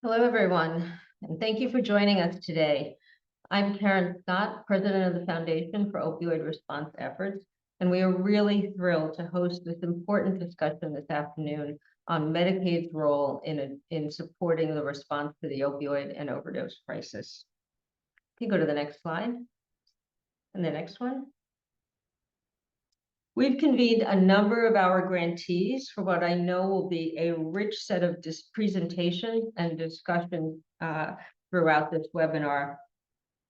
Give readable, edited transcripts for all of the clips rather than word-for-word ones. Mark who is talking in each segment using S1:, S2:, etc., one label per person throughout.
S1: Hello, everyone, and thank you for joining us today. I'm Karen Scott, President of the Foundation for Opioid Response Efforts, and we are really thrilled to host this important discussion this afternoon on Medicaid's role in supporting the response to the opioid and overdose crisis. You can go to the next slide, and the next one. We've convened a number of our grantees for what I know will be a rich set of presentations and discussion throughout this webinar.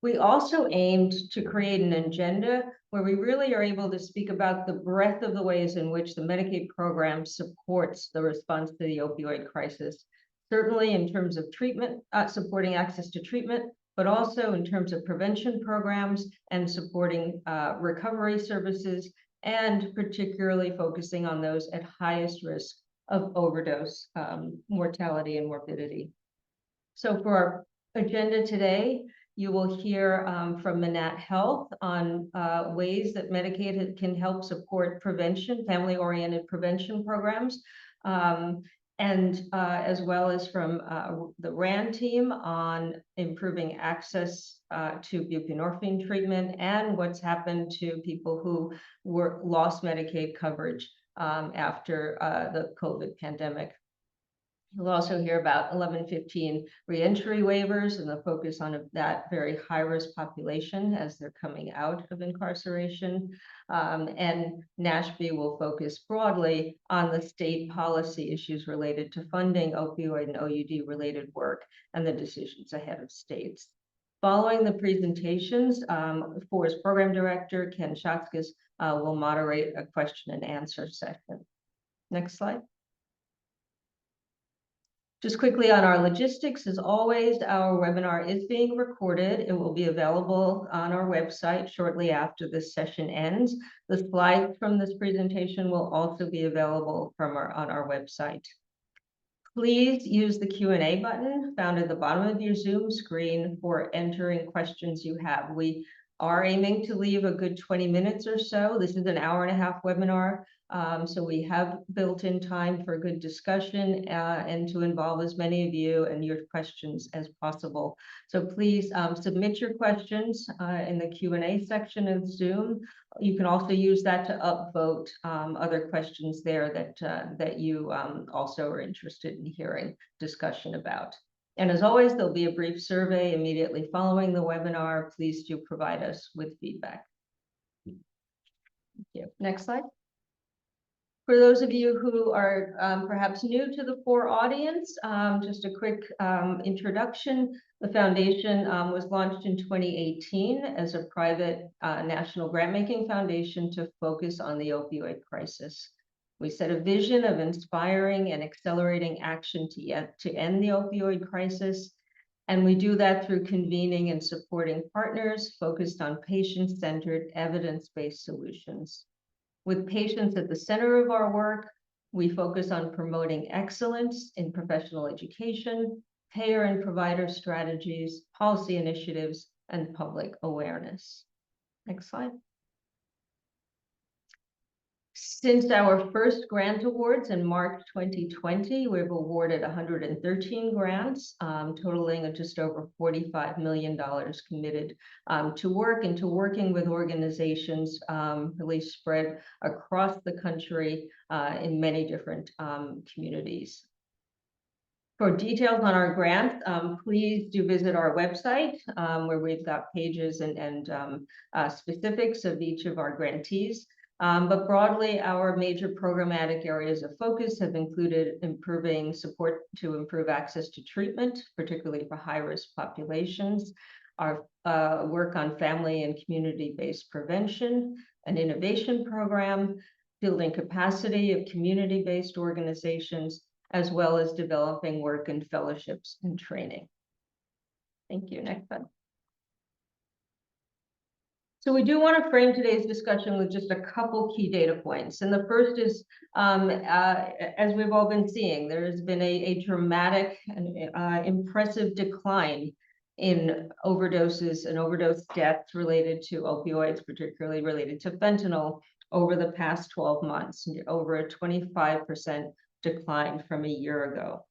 S1: We also aimed to create an agenda where we really are able to speak about the breadth of the ways in which the Medicaid program supports the response to the opioid crisis, certainly in terms of treatment, supporting access to treatment, but also in terms of prevention programs and supporting recovery services, and particularly focusing on those at highest risk of overdose mortality and morbidity. So for our agenda today, you will hear from Manat Health on ways that Medicaid can help support prevention, family-oriented prevention programs, and as well as from the RAND team on improving access to buprenorphine treatment and what's happened to people who lost Medicaid coverage after the COVID pandemic. You'll also hear about 1115 reentry waivers and the focus on that very high-risk population as they're coming out of incarceration. And NASHB will focus broadly on the state policy issues related to funding opioid and OUD-related work and the decisions ahead of states. Following the presentations, FOR's Program Director, Ken Schatzkes, will moderate a question and answer session. Next slide. Just quickly on our logistics, as always, our webinar is being recorded. It will be available on our website shortly after this session ends. The slides from this presentation will also be available on our website. Please use the Q&A button found at the bottom of your Zoom screen for entering questions you have. We are aiming to leave a good 20 minutes or so. This is an hour-and-a-half webinar. So we have built in time for good discussion and to involve as many of you and your questions as possible. So please submit your questions in the Q&A section of Zoom. You can also use that to upvote other questions there that you also are interested in hearing discussion about. And as always, there'll be a brief survey immediately following the webinar. Please do provide us with feedback. Thank you. Next slide. For those of you who are perhaps new to the FOR audience, just a quick introduction. The foundation was launched in 2018 as a private national grant-making foundation to focus on the opioid crisis. We set a vision of inspiring and accelerating action to end the opioid crisis, and we do that through convening and supporting partners focused on patient-centered, evidence-based solutions. With patients at the center of our work, we focus on promoting excellence in professional education, payer and provider strategies, policy initiatives, and public awareness. Next slide. Since our first grant awards in March 2020, we've awarded 113 grants, totaling just over $45 million committed to working with organizations really spread across the country in many different communities. For details on our grants, please do visit our website where we've got pages and specifics of each of our grantees. But broadly, our major programmatic areas of focus have included improving support to improve access to treatment, particularly for high-risk populations, our work on family and community-based prevention, an innovation program, building capacity of community-based organizations, as well as developing work in fellowships and training. Thank you. Next slide. So we do want to frame today's discussion with just a couple key data points. And the first is, as we've all been seeing, there has been a dramatic and impressive decline in overdoses and overdose deaths related to opioids, particularly related to fentanyl, over the past 12 months, over a 25% decline from a year ago.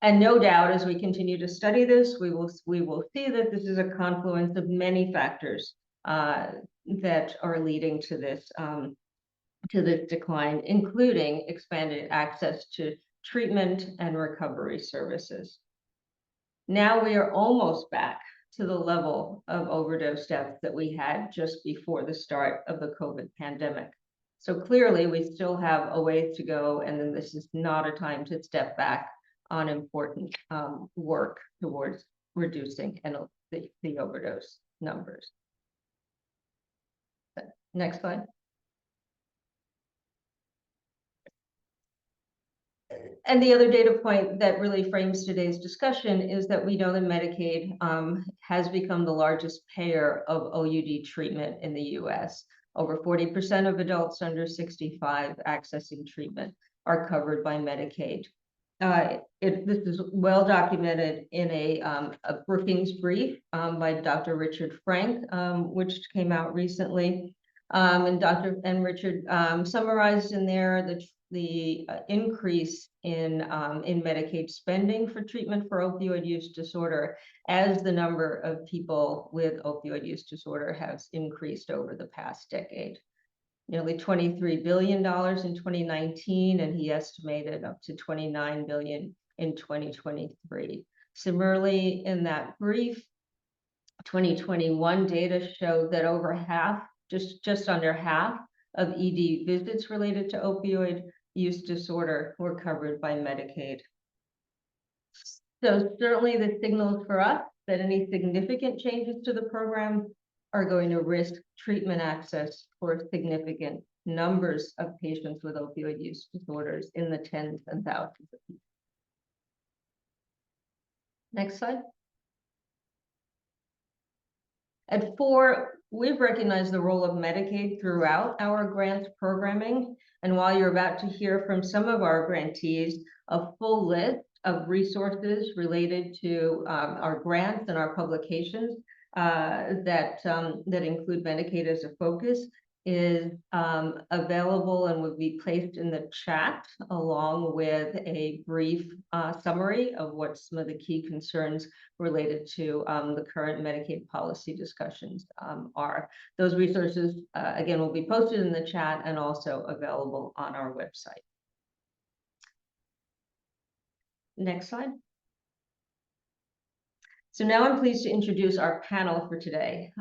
S1: And no doubt, as we continue to study this, we will see that this is a confluence of many factors that are leading to this decline, including expanded access to treatment and recovery services. Now we are almost back to the level of overdose deaths that we had just before the start of the COVID pandemic. So clearly, we still have a ways to go, and then this is not a time to step back on important work towards reducing the overdose numbers. Next slide. And the other data point that really frames today's discussion is that we know that Medicaid has become the largest payer of OUD treatment in the US. Over 40% of adults under 65 accessing treatment are covered by Medicaid. This is well documented in a Brookings brief by Dr. Richard Frank, which came out recently. And Richard summarized in there the increase in Medicaid spending for treatment for opioid use disorder as the number of people with opioid use disorder has increased over the past decade. Nearly $23 billion in 2019, and he estimated up to $29 billion in 2023. Similarly, in that brief, 2021 data showed that over half, just under half of ED visits related to opioid use disorder were covered by Medicaid. So certainly the signals for us that any significant changes to the program are going to risk treatment access for significant numbers of patients with opioid use disorders in the tens and thousands of people. Next slide. At FOR, we've recognized the role of Medicaid throughout our grants programming. And while you're about to hear from some of our grantees, a full list of resources related to our grants and our publications that include Medicaid as a focus is available and will be placed in the chat, along with a brief summary of what some of the key concerns related to the current Medicaid policy discussions are. Those resources, again, will be posted in the chat and also available on our website. Next slide. So now I'm pleased to introduce our panel for today.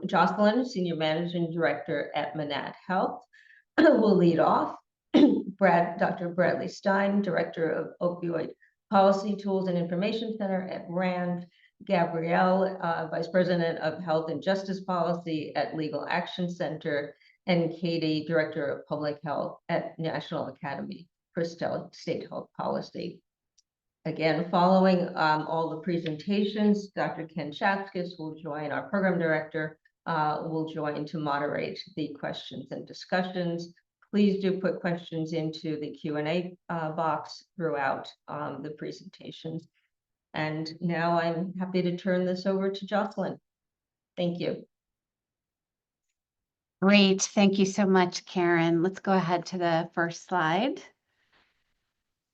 S1: Jocelyn, Senior Managing Director at Manat Health, will lead off. Dr. Bradley Stein, Director of Opioid Policy Tools and Information Center at RAND. Gabrielle, Vice President of Health and Justice Policy at Legal Action Center. And Katie, Director of Public Health at National Academy for State Health Policy. Again, following all the presentations, Dr. Ken Chatzkis will join, our program director, will join to moderate the questions and discussions. Please do put questions into the Q&A box throughout the presentations. And now I'm happy to turn this over to Jocelyn. Thank you.
S2: Great. Thank you so much, Karen. Let's go ahead to the first slide.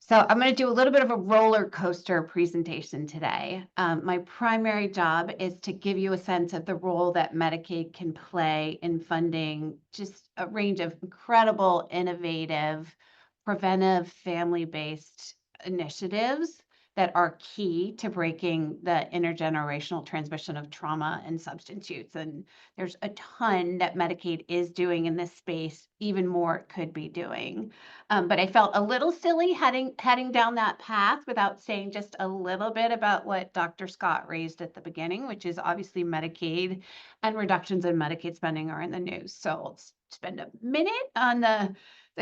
S2: So I'm going to do a little bit of a roller coaster presentation today. My primary job is to give you a sense of the role that Medicaid can play in funding just a range of incredible, innovative, preventive, family-based initiatives that are key to breaking the intergenerational transmission of trauma and substance use. And there's a ton that Medicaid is doing in this space, even more it could be doing. But I felt a little silly heading down that path without saying just a little bit about what Dr. Scott raised at the beginning, which is obviously Medicaid and reductions in Medicaid spending are in the news. So I'll spend a minute on the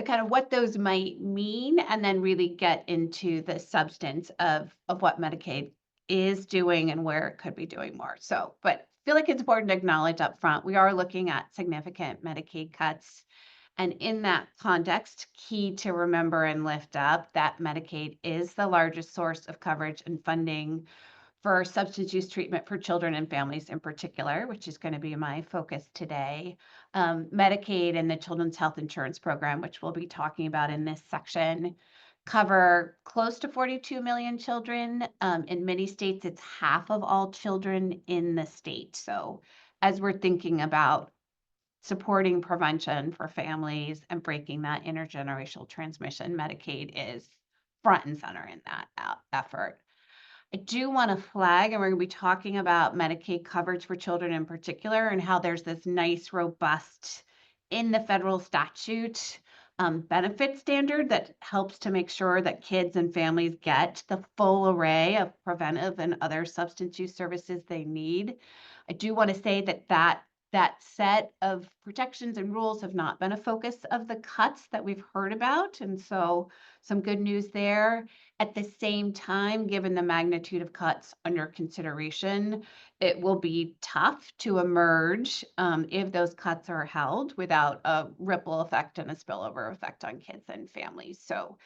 S2: kind of what those might mean, and then really get into the substance of what Medicaid is doing and where it could be doing more. So, but I feel like it's important to acknowledge up front, we are looking at significant Medicaid cuts. And in that context, key to remember and lift up that Medicaid is the largest source of coverage and funding for substance use treatment for children and families in particular, which is going to be my focus today. Medicaid and the Children's Health Insurance Program, which we'll be talking about in this section, cover close to 42 million children. In many states, it's half of all children in the state. So as we're thinking about supporting prevention for families and breaking that intergenerational transmission, Medicaid is front and center in that effort. I do want to flag, and we're going to be talking about Medicaid coverage for children in particular, and how there's this nice, robust in the federal statute benefit standard that helps to make sure that kids and families get the full array of preventive and other substance use services they need. I do want to say that set of protections and rules have not been a focus of the cuts that we've heard about, and so some good news there. At the same time, given the magnitude of cuts under consideration, it will be tough to emerge if those cuts are held without a ripple effect and a spillover effect on kids and families. So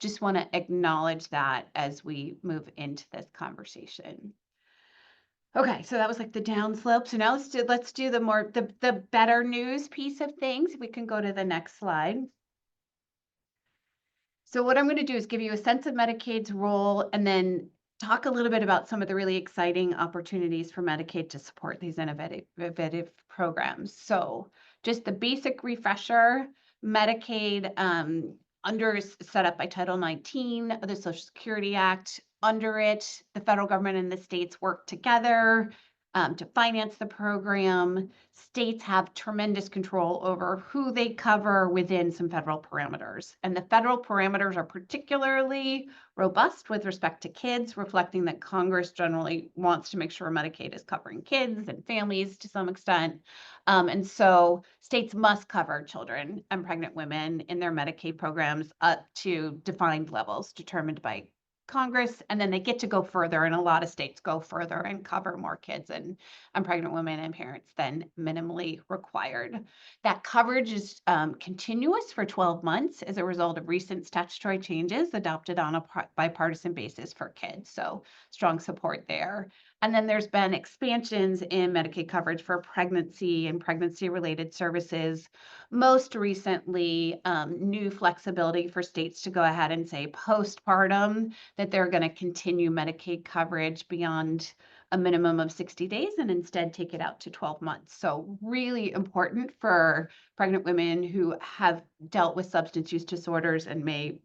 S2: just want to acknowledge that as we move into this conversation. Okay, so that was like the downslope. So now let's do the better news piece of things. We can go to the next slide. So what I'm going to do is give you a sense of Medicaid's role and then talk a little bit about some of the really exciting opportunities for Medicaid to support these innovative programs. So just the basic refresher, Medicaid is set up by Title 19 of the Social Security Act. Under it, the federal government and the states work together to finance the program. States have tremendous control over who they cover within some federal parameters. And the federal parameters are particularly robust with respect to kids, reflecting that Congress generally wants to make sure Medicaid is covering kids and families to some extent. And so states must cover children and pregnant women in their Medicaid programs up to defined levels determined by Congress, and then they get to go further, and a lot of states go further and cover more kids and pregnant women and parents than minimally required. That coverage is continuous for 12 months as a result of recent statutory changes adopted on a bipartisan basis for kids. So strong support there. And then there's been expansions in Medicaid coverage for pregnancy and pregnancy-related services. Most recently, new flexibility for states to go ahead and say postpartum that they're going to continue Medicaid coverage beyond a minimum of 60 days and instead take it out to 12 months. So really important for pregnant women who have dealt with substance use disorders and may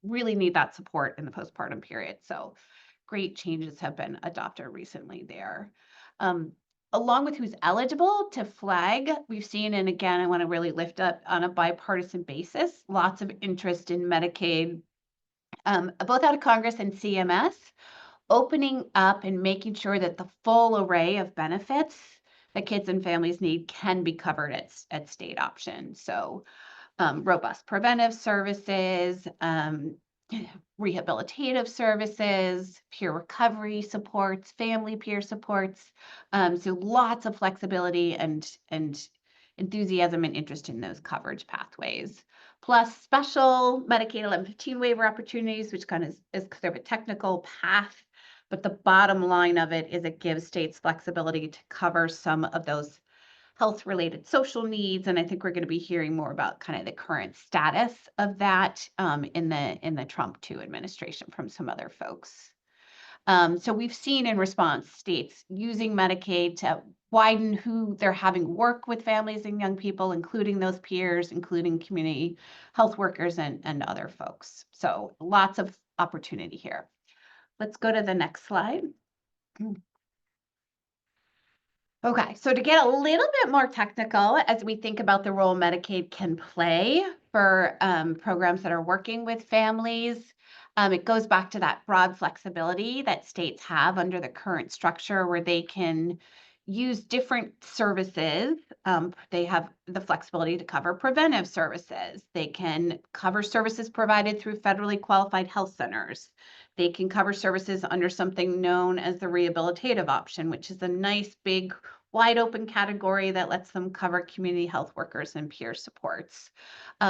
S2: really need that support in the postpartum period. So great changes have been adopted recently there. Along with who's eligible to flag, we've seen, and again, I want to really lift up on a bipartisan basis, lots of interest in Medicaid, both out of Congress and CMS, opening up and making sure that the full array of benefits that kids and families need can be covered at state option. So robust preventive services, rehabilitative services, peer recovery supports, family peer supports. So lots of flexibility and enthusiasm and interest in those coverage pathways. Plus special Medicaid 1115 waiver opportunities, which kind of is kind of a technical path. But the bottom line of it is it gives states flexibility to cover some of those health-related social needs, and I think we're going to be hearing more about kind of the current status of that in the Trump 2 administration from some other folks. So we've seen in response states using Medicaid to widen who they're having work with families and young people, including those peers, including community health workers and other folks. So lots of opportunity here. Let's go to the next slide. Okay, so to get a little bit more technical as we think about the role Medicaid can play for programs that are working with families, it goes back to that broad flexibility that states have under the current structure where they can use different services. They have the flexibility to cover preventive services. They can cover services provided through federally qualified health centers. They can cover services under something known as the rehabilitative option, which is a nice, big, wide open category that lets them cover community health workers and peer supports.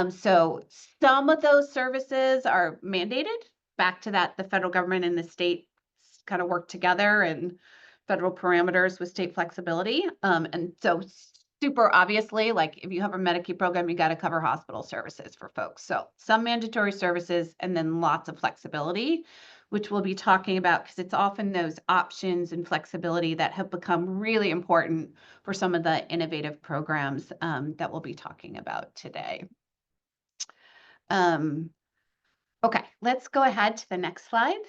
S2: So some of those services are mandated. Back to that, the federal government and the state kind of work together and federal parameters with state flexibility. And so super obviously, like if you have a Medicaid program, you got to cover hospital services for folks. So some mandatory services and then lots of flexibility, which we'll be talking about because it's often those options and flexibility that have become really important for some of the innovative programs that we'll be talking about today. Okay, let's go ahead to the next slide.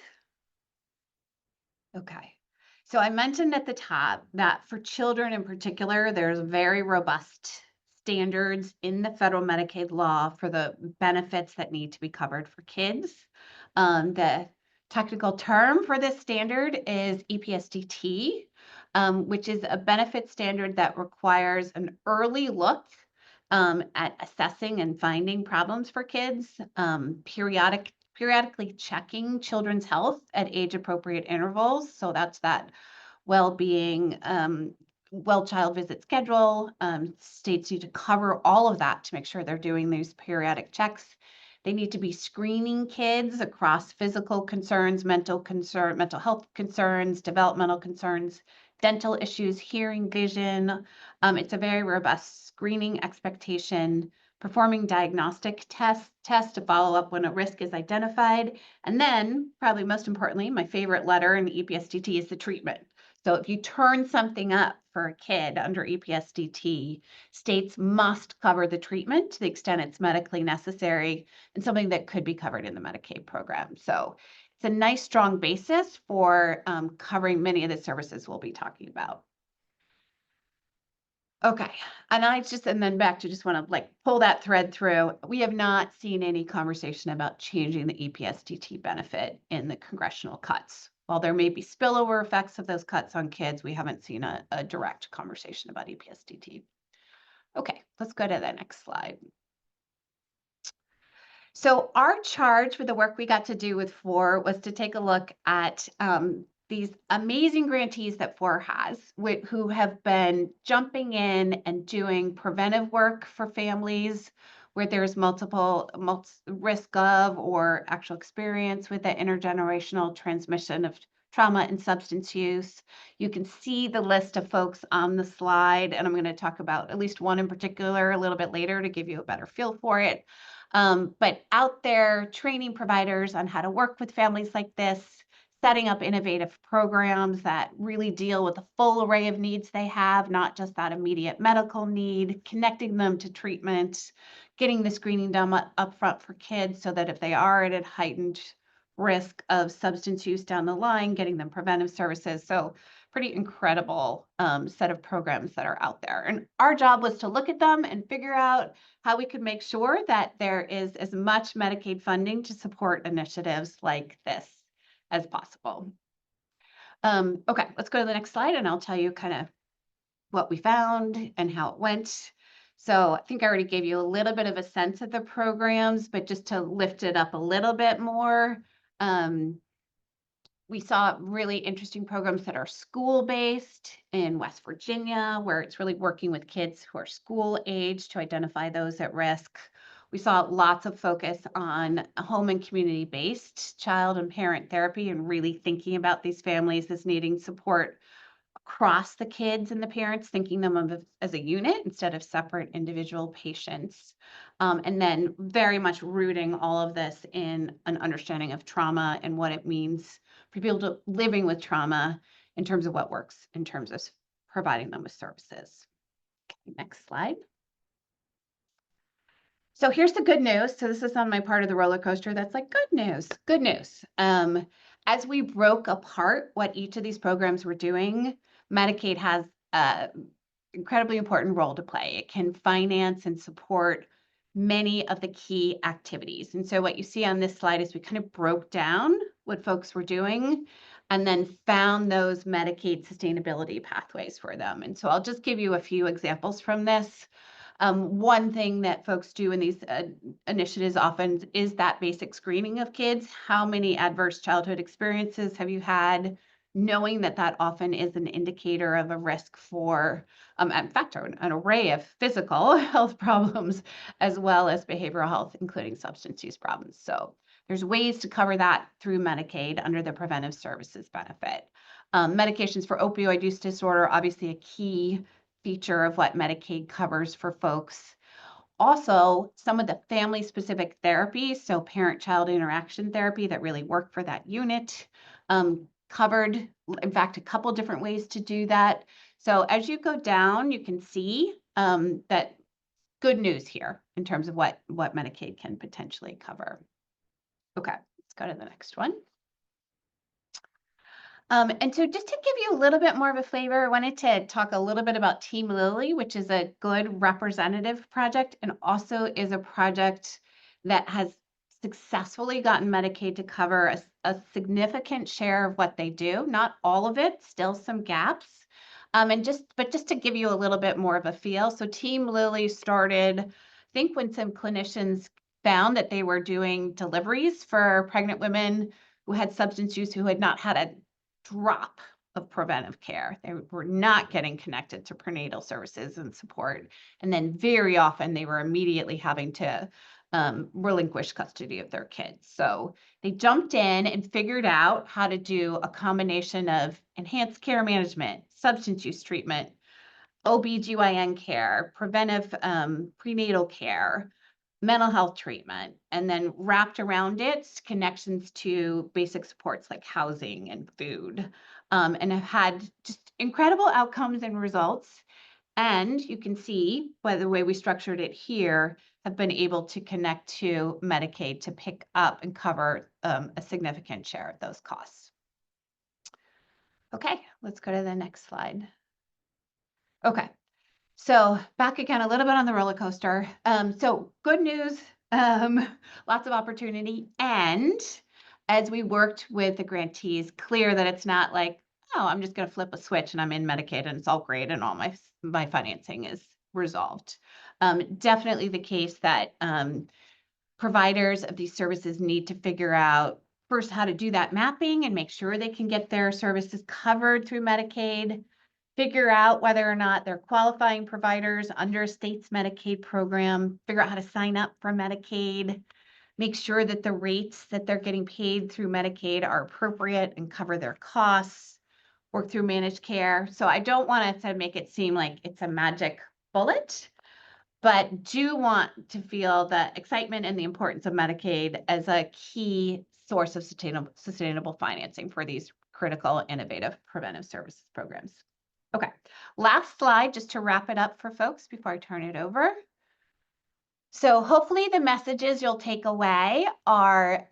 S2: Okay. So I mentioned at the top that for children in particular, there's very robust standards in the federal Medicaid law for the benefits that need to be covered for kids. The technical term for this standard is EPSDT, which is a benefit standard that requires an early look at assessing and finding problems for kids, periodically checking children's health at age-appropriate intervals. So that's that well-being, well-child visit schedule. States need to cover all of that to make sure they're doing these periodic checks. They need to be screening kids across physical concerns, mental health concerns, developmental concerns, dental issues, hearing, vision. It's a very robust screening expectation, performing diagnostic tests to follow up when a risk is identified. And then, probably most importantly, my favorite letter in EPSDT is the treatment. So if you turn something up for a kid under EPSDT, states must cover the treatment to the extent it's medically necessary and something that could be covered in the Medicaid program. So it's a nice, strong basis for covering many of the services we'll be talking about. Okay, and then back to just want to like pull that thread through. We have not seen any conversation about changing the EPSDT benefit in the congressional cuts. While there may be spillover effects of those cuts on kids, we haven't seen a direct conversation about EPSDT. Okay, let's go to the next slide. So our charge with the work we got to do with FOR was to take a look at these amazing grantees that FOR has, who have been jumping in and doing preventive work for families where there's multiple risk of or actual experience with the intergenerational transmission of trauma and substance use. You can see the list of folks on the slide, and I'm going to talk about at least one in particular a little bit later to give you a better feel for it. But out there, training providers on how to work with families like this, setting up innovative programs that really deal with the full array of needs they have, not just that immediate medical need, connecting them to treatment, getting the screening done up front for kids so that if they are at a heightened risk of substance use down the line, getting them preventive services. So pretty incredible set of programs that are out there. And our job was to look at them and figure out how we could make sure that there is as much Medicaid funding to support initiatives like this as possible. Okay, let's go to the next slide and I'll tell you kind of what we found and how it went. So I think I already gave you a little bit of a sense of the programs, but just to lift it up a little bit more, we saw really interesting programs that are school-based in West Virginia, where it's really working with kids who are school age to identify those at risk. We saw lots of focus on home and community-based child and parent therapy and really thinking about these families as needing support across the kids and the parents, thinking them of as a unit instead of separate individual patients. And then very much rooting all of this in an understanding of trauma and what it means for people living with trauma in terms of what works in terms of providing them with services. Okay, next slide. So here's the good news. So this is on my part of the roller coaster that's like, good news, good news. As we broke apart what each of these programs were doing, Medicaid has an incredibly important role to play. It can finance and support many of the key activities. And so what you see on this slide is we kind of broke down what folks were doing and then found those Medicaid sustainability pathways for them. And so I'll just give you a few examples from this. One thing that folks do in these initiatives often is that basic screening of kids. How many adverse childhood experiences have you had? Knowing that that often is an indicator of a risk for, in fact, an array of physical health problems, as well as behavioral health, including substance use problems. So there's ways to cover that through Medicaid under the preventive services benefit. Medications for opioid use disorder, obviously a key feature of what Medicaid covers for folks. Also, some of the family-specific therapies, so parent-child interaction therapy that really work for that unit, covered, in fact, a couple different ways to do that. So as you go down, you can see that good news here in terms of what Medicaid can potentially cover. Okay, let's go to the next one. And so just to give you a little bit more of a flavor, I wanted to talk a little bit about Team Lily, which is a good representative project and also is a project that has successfully gotten Medicaid to cover a significant share of what they do, not all of it, still some gaps. But just to give you a little bit more of a feel. So Team Lily started, I think when some clinicians found that they were doing deliveries for pregnant women who had substance use, who had not had a drop of preventive care. They were not getting connected to prenatal services and support. And then very often they were immediately having to relinquish custody of their kids. So they jumped in and figured out how to do a combination of enhanced care management, substance use treatment, OB/GYN care, preventive prenatal care, mental health treatment, and then wrapped around it connections to basic supports like housing and food, and have had just incredible outcomes and results. And you can see by the way we structured it here, have been able to connect to Medicaid to pick up and cover a significant share of those costs. Okay, let's go to the next slide. Okay. So back again, a little bit on the roller coaster. So good news, lots of opportunity. And as we worked with the grantees, clear that it's not like, oh, I'm just going to flip a switch and I'm in Medicaid and it's all great and all my financing is resolved. Definitely the case that providers of these services need to figure out first how to do that mapping and make sure they can get their services covered through Medicaid. Figure out whether or not they're qualifying providers under a state's Medicaid program, figure out how to sign up for Medicaid, make sure that the rates that they're getting paid through Medicaid are appropriate and cover their costs, work through managed care. So I don't want to make it seem like it's a magic bullet, but do want to feel the excitement and the importance of Medicaid as a key source of sustainable financing for these critical, innovative preventive services programs. Okay, last slide just to wrap it up for folks before I turn it over. So hopefully the messages you'll take away are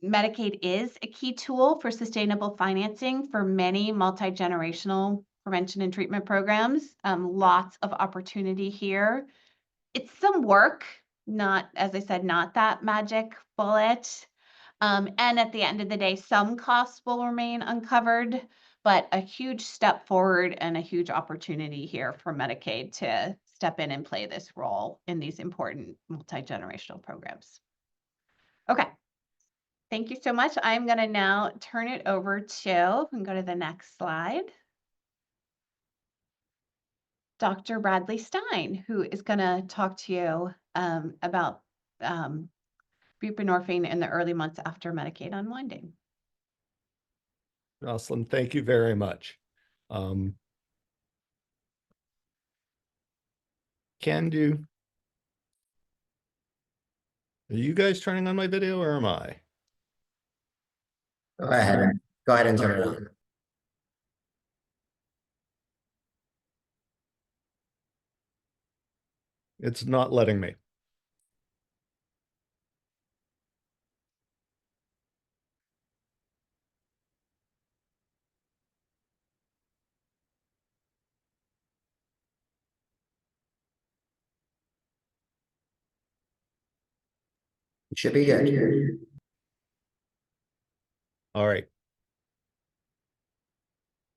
S2: Medicaid is a key tool for sustainable financing for many multi-generational prevention and treatment programs. Lots of opportunity here. It's some work, not, as I said, not that magic bullet. And at the end of the day, some costs will remain uncovered, but a huge step forward and a huge opportunity here for Medicaid to step in and play this role in these important multi-generational programs. Okay, thank you so much. I'm going to now turn it over to, and go to the next slide, Dr. Bradley Stein, who is going to talk to you about buprenorphine in the early months after Medicaid unwinding.
S3: Jocelyn, thank you very much. Can do. Are you guys turning on my video or am I?
S4: Go ahead. Go ahead and turn it on.
S3: It's not letting me.
S4: It should be good.
S3: All right.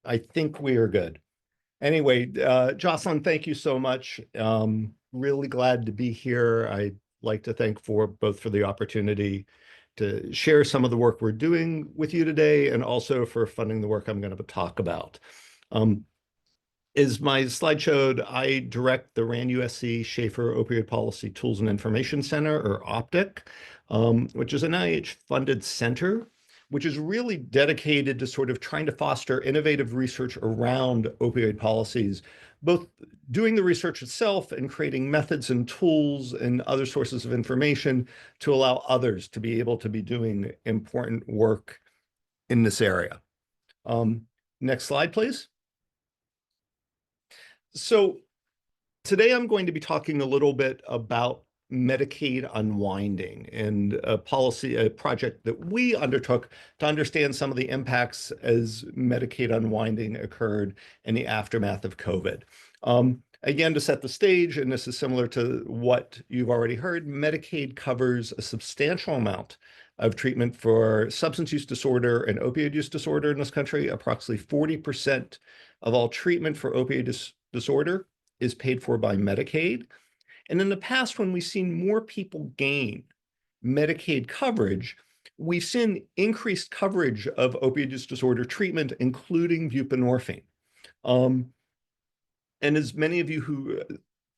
S3: I think we are good. Anyway, Jocelyn, thank you so much. Really glad to be here. I'd like to thank both for the opportunity to share some of the work we're doing with you today and also for funding the work I'm going to talk about. As my slide showed, I direct the RAND USC Schaefer Opioid Policy Tools and Information Center, or OPTIC, which is an NIH-funded center which is really dedicated to sort of trying to foster innovative research around opioid policies, both doing the research itself and creating methods and tools and other sources of information to allow others to be able to be doing important work in this area. Next slide, please. So today I'm going to be talking a little bit about Medicaid unwinding and a project that we undertook to understand some of the impacts as Medicaid unwinding occurred in the aftermath of COVID. Again, to set the stage, and this is similar to what you've already heard, Medicaid covers a substantial amount of treatment for substance use disorder and opioid use disorder in this country. Approximately 40% of all treatment for opioid disorder is paid for by Medicaid. And in the past, when we've seen more people gain Medicaid coverage, we've seen increased coverage of opioid use disorder treatment, including buprenorphine. And as many of you who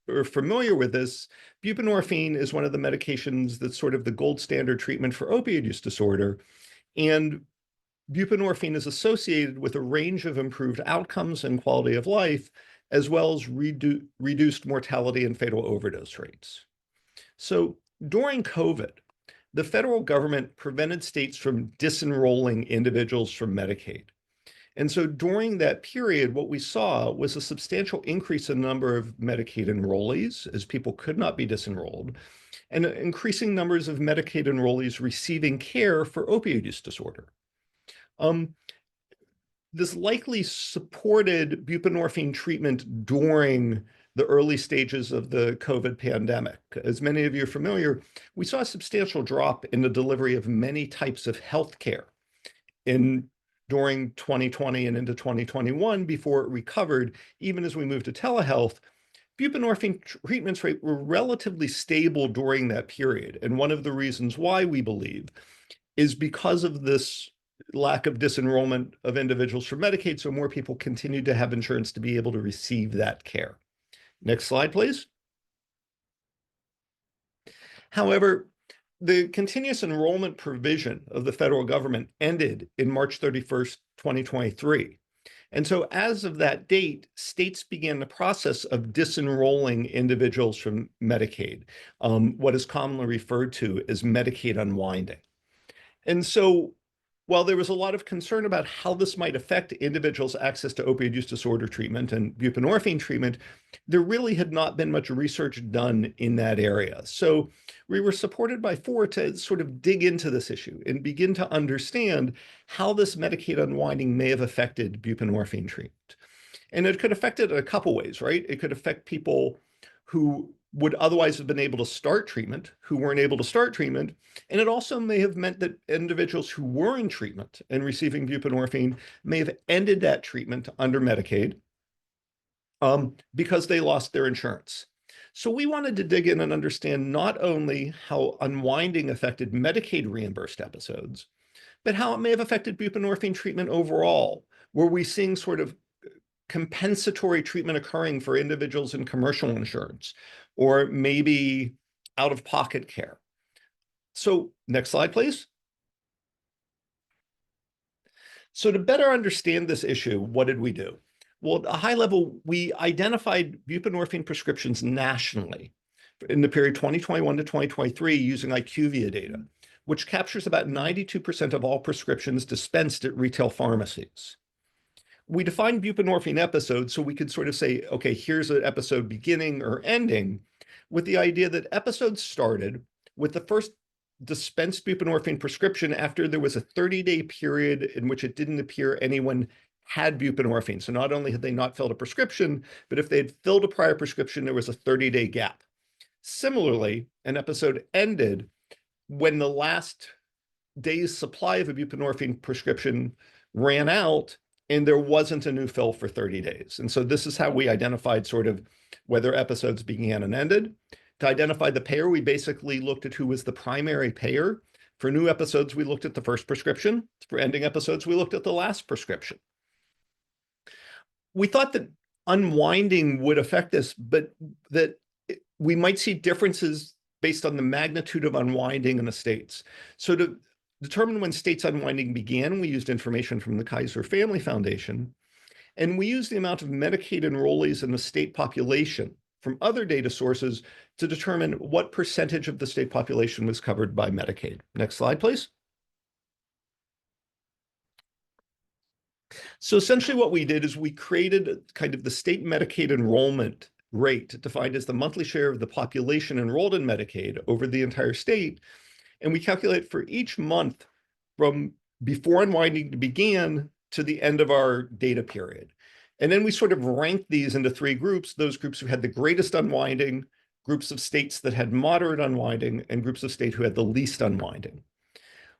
S3: are familiar with this, buprenorphine is one of the medications that's sort of the gold standard treatment for opioid use disorder. And buprenorphine is associated with a range of improved outcomes and quality of life, as well as reduced mortality and fatal overdose rates. So during COVID, the federal government prevented states from disenrolling individuals from Medicaid. And so during that period, what we saw was a substantial increase in the number of Medicaid enrollees as people could not be disenrolled, and increasing numbers of Medicaid enrollees receiving care for opioid use disorder. This likely supported buprenorphine treatment during the early stages of the COVID pandemic. As many of you are familiar, we saw a substantial drop in the delivery of many types of healthcare during 2020 and into 2021 before it recovered. Even as we moved to telehealth, buprenorphine treatments rate were relatively stable during that period. And one of the reasons why we believe is because of this lack of disenrollment of individuals from Medicaid, so more people continued to have insurance to be able to receive that care. Next slide, please. However, the continuous enrollment provision of the federal government ended in March 31st, 2023. And so as of that date, states began the process of disenrolling individuals from Medicaid, what is commonly referred to as Medicaid unwinding. And so while there was a lot of concern about how this might affect individuals' access to opioid use disorder treatment and buprenorphine treatment, there really had not been much research done in that area. So we were supported by FOR to sort of dig into this issue and begin to understand how this Medicaid unwinding may have affected buprenorphine treatment. And it could affect it in a couple ways, right? It could affect people who would otherwise have been able to start treatment, who weren't able to start treatment. And it also may have meant that individuals who were in treatment and receiving buprenorphine may have ended that treatment under Medicaid because they lost their insurance. So we wanted to dig in and understand not only how unwinding affected Medicaid reimbursed episodes, but how it may have affected buprenorphine treatment overall. Were we seeing sort of compensatory treatment occurring for individuals in commercial insurance, or maybe out-of-pocket care? So next slide, please. So to better understand this issue, what did we do? Well, at a high level, we identified buprenorphine prescriptions nationally in the period 2021 to 2023 using IQVIA data, which captures about 92% of all prescriptions dispensed at retail pharmacies. We defined buprenorphine episodes so we could sort of say, okay, here's an episode beginning or ending, with the idea that episodes started with the first dispensed buprenorphine prescription after there was a 30-day period in which it didn't appear anyone had buprenorphine. So not only had they not filled a prescription, but if they had filled a prior prescription, there was a 30-day gap. Similarly, an episode ended when the last day's supply of a buprenorphine prescription ran out and there wasn't a new fill for 30 days. And so this is how we identified sort of whether episodes began and ended. To identify the payer, we basically looked at who was the primary payer. For new episodes, we looked at the first prescription. For ending episodes, we looked at the last prescription. We thought that unwinding would affect this, but that we might see differences based on the magnitude of unwinding in the states. So to determine when states unwinding began, we used information from the Kaiser Family Foundation, and we used the amount of Medicaid enrollees in the state population from other data sources to determine what percentage of the state population was covered by Medicaid. Next slide, please. So essentially what we did is we created kind of the state Medicaid enrollment rate defined as the monthly share of the population enrolled in Medicaid over the entire state. And we calculate for each month from before unwinding began to the end of our data period. And then we sort of ranked these into three groups: those groups who had the greatest unwinding, groups of states that had moderate unwinding, and groups of states who had the least unwinding.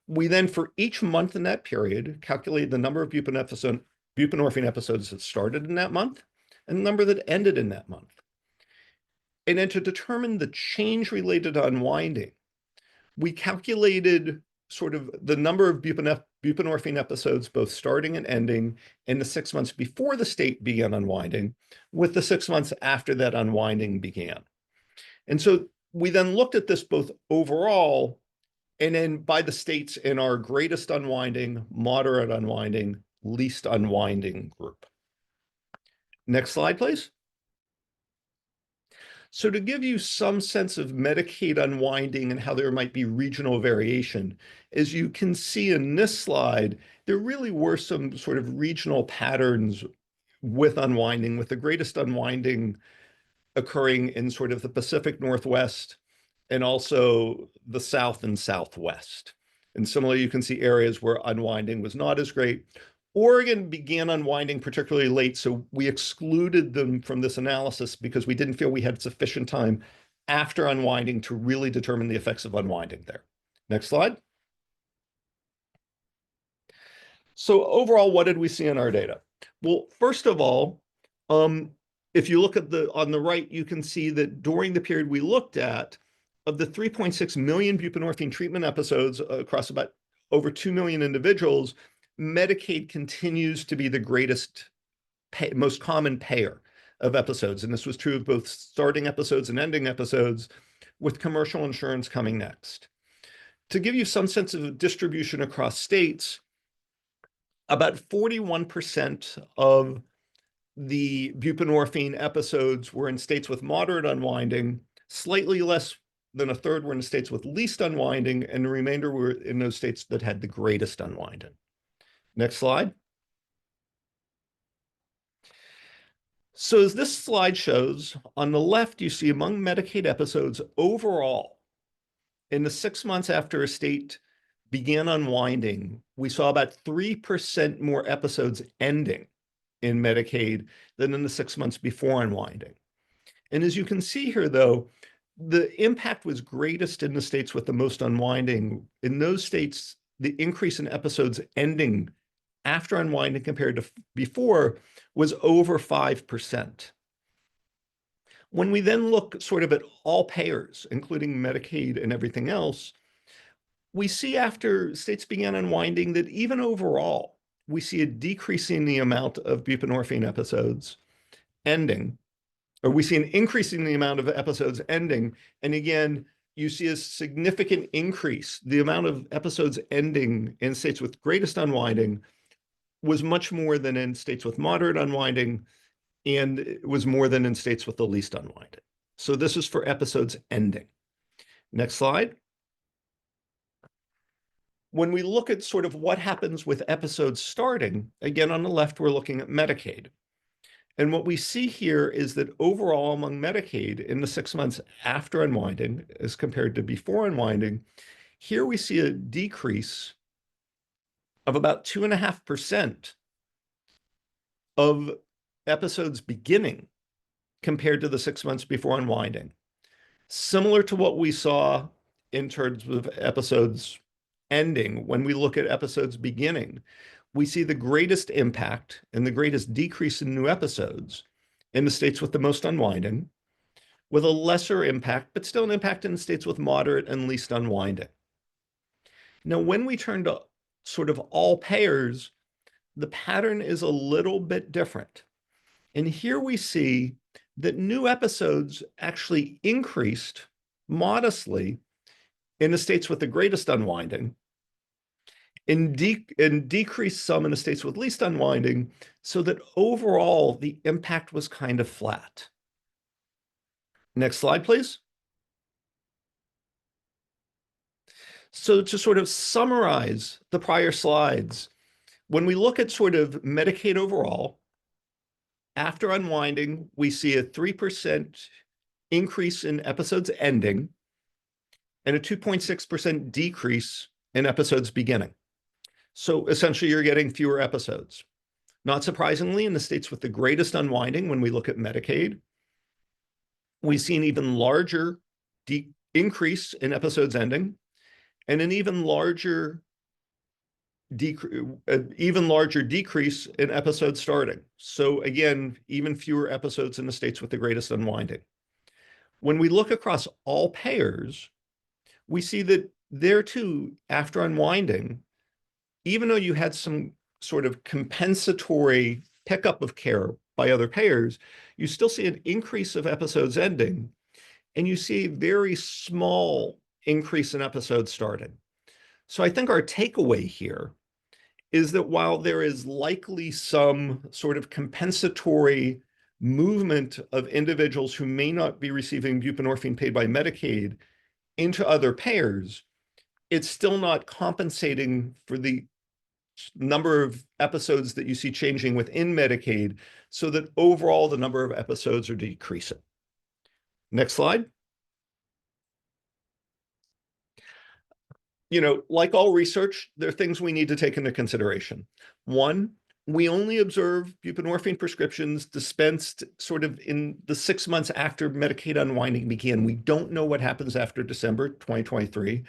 S3: We then, for each month in that period, calculated the number of buprenorphine episodes that started in that month and the number that ended in that month. And then to determine the change related to unwinding, we calculated sort of the number of buprenorphine episodes, both starting and ending, in the 6 months before the state began unwinding, with the 6 months after that unwinding began. And so we then looked at this both overall and then by the states in our greatest unwinding, moderate unwinding, least unwinding group. Next slide, please. So to give you some sense of Medicaid unwinding and how there might be regional variation, as you can see in this slide, there really were some sort of regional patterns with unwinding, with the greatest unwinding occurring in sort of the Pacific Northwest and also the South and Southwest. And similarly, you can see areas where unwinding was not as great. Oregon began unwinding particularly late, so we excluded them from this analysis because we didn't feel we had sufficient time after unwinding to really determine the effects of unwinding there. Next slide. So overall, what did we see in our data? Well, first of all, if you look at on the right, you can see that during the period we looked at, of the 3.6 million buprenorphine treatment episodes across about over 2 million individuals, Medicaid continues to be the greatest, most common payer of episodes. And this was true of both starting episodes and ending episodes, with commercial insurance coming next. To give you some sense of distribution across states, about 41% of the buprenorphine episodes were in states with moderate unwinding, slightly less than a third were in states with least unwinding, and the remainder were in those states that had the greatest unwinding. Next slide. So as this slide shows, on the left, you see among Medicaid episodes overall, in the 6 months after a state began unwinding, we saw about 3% more episodes ending in Medicaid than in the 6 months before unwinding. And as you can see here, though, the impact was greatest in the states with the most unwinding. In those states, the increase in episodes ending after unwinding compared to before was over 5%. When we then look sort of at all payers, including Medicaid and everything else, we see after states began unwinding that even overall, we see a decrease in the amount of buprenorphine episodes ending, or we see an increase in the amount of episodes ending. And again, you see a significant increase. The amount of episodes ending in states with greatest unwinding was much more than in states with moderate unwinding, and it was more than in states with the least unwinding. So this is for episodes ending. Next slide. When we look at sort of what happens with episodes starting, again, on the left, we're looking at Medicaid. And what we see here is that overall among Medicaid in the 6 months after unwinding, as compared to before unwinding, here we see a decrease of about 2.5% of episodes beginning compared to the 6 months before unwinding. Similar to what we saw in terms of episodes ending, when we look at episodes beginning, we see the greatest impact and the greatest decrease in new episodes in the states with the most unwinding, with a lesser impact, but still an impact in the states with moderate and least unwinding. Now, when we turn to sort of all payers, the pattern is a little bit different. And here we see that new episodes actually increased modestly in the states with the greatest unwinding, and decrease some in the states with least unwinding, so that overall the impact was kind of flat. Next slide, please. So to sort of summarize the prior slides, when we look at sort of Medicaid overall, after unwinding, we see a 3% increase in episodes ending and a 2.6% decrease in episodes beginning. So essentially, you're getting fewer episodes. Not surprisingly, in the states with the greatest unwinding, when we look at Medicaid, we see an even larger increase in episodes ending and an even larger decrease in episodes starting. So again, even fewer episodes in the states with the greatest unwinding. When we look across all payers, we see that there too, after unwinding, even though you had some sort of compensatory pickup of care by other payers, you still see an increase of episodes ending, and you see a very small increase in episodes starting. So I think our takeaway here is that while there is likely some sort of compensatory movement of individuals who may not be receiving buprenorphine paid by Medicaid into other payers, it's still not compensating for the number of episodes that you see changing within Medicaid, so that overall the number of episodes are decreasing. Next slide. Like all research, there are things we need to take into consideration. One, we only observe buprenorphine prescriptions dispensed sort of in the 6 months after Medicaid unwinding began. We don't know what happens after December 2023,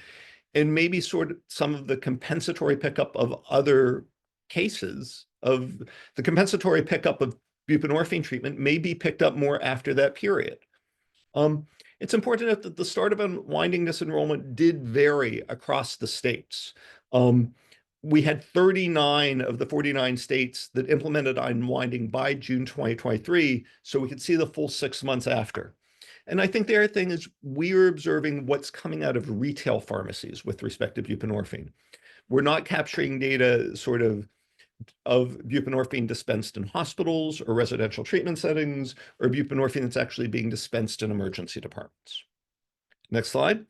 S3: and maybe sort of some of the compensatory pickup of other cases of the compensatory pickup of buprenorphine treatment may be picked up more after that period. It's important to note that the start of unwinding disenrollment did vary across the states. We had 39 of the 49 states that implemented unwinding by June 2023, so we could see the full 6 months after. And I think the other thing is we're observing what's coming out of retail pharmacies with respect to buprenorphine. We're not capturing data sort of buprenorphine dispensed in hospitals or residential treatment settings, or buprenorphine that's actually being dispensed in emergency departments. Next slide.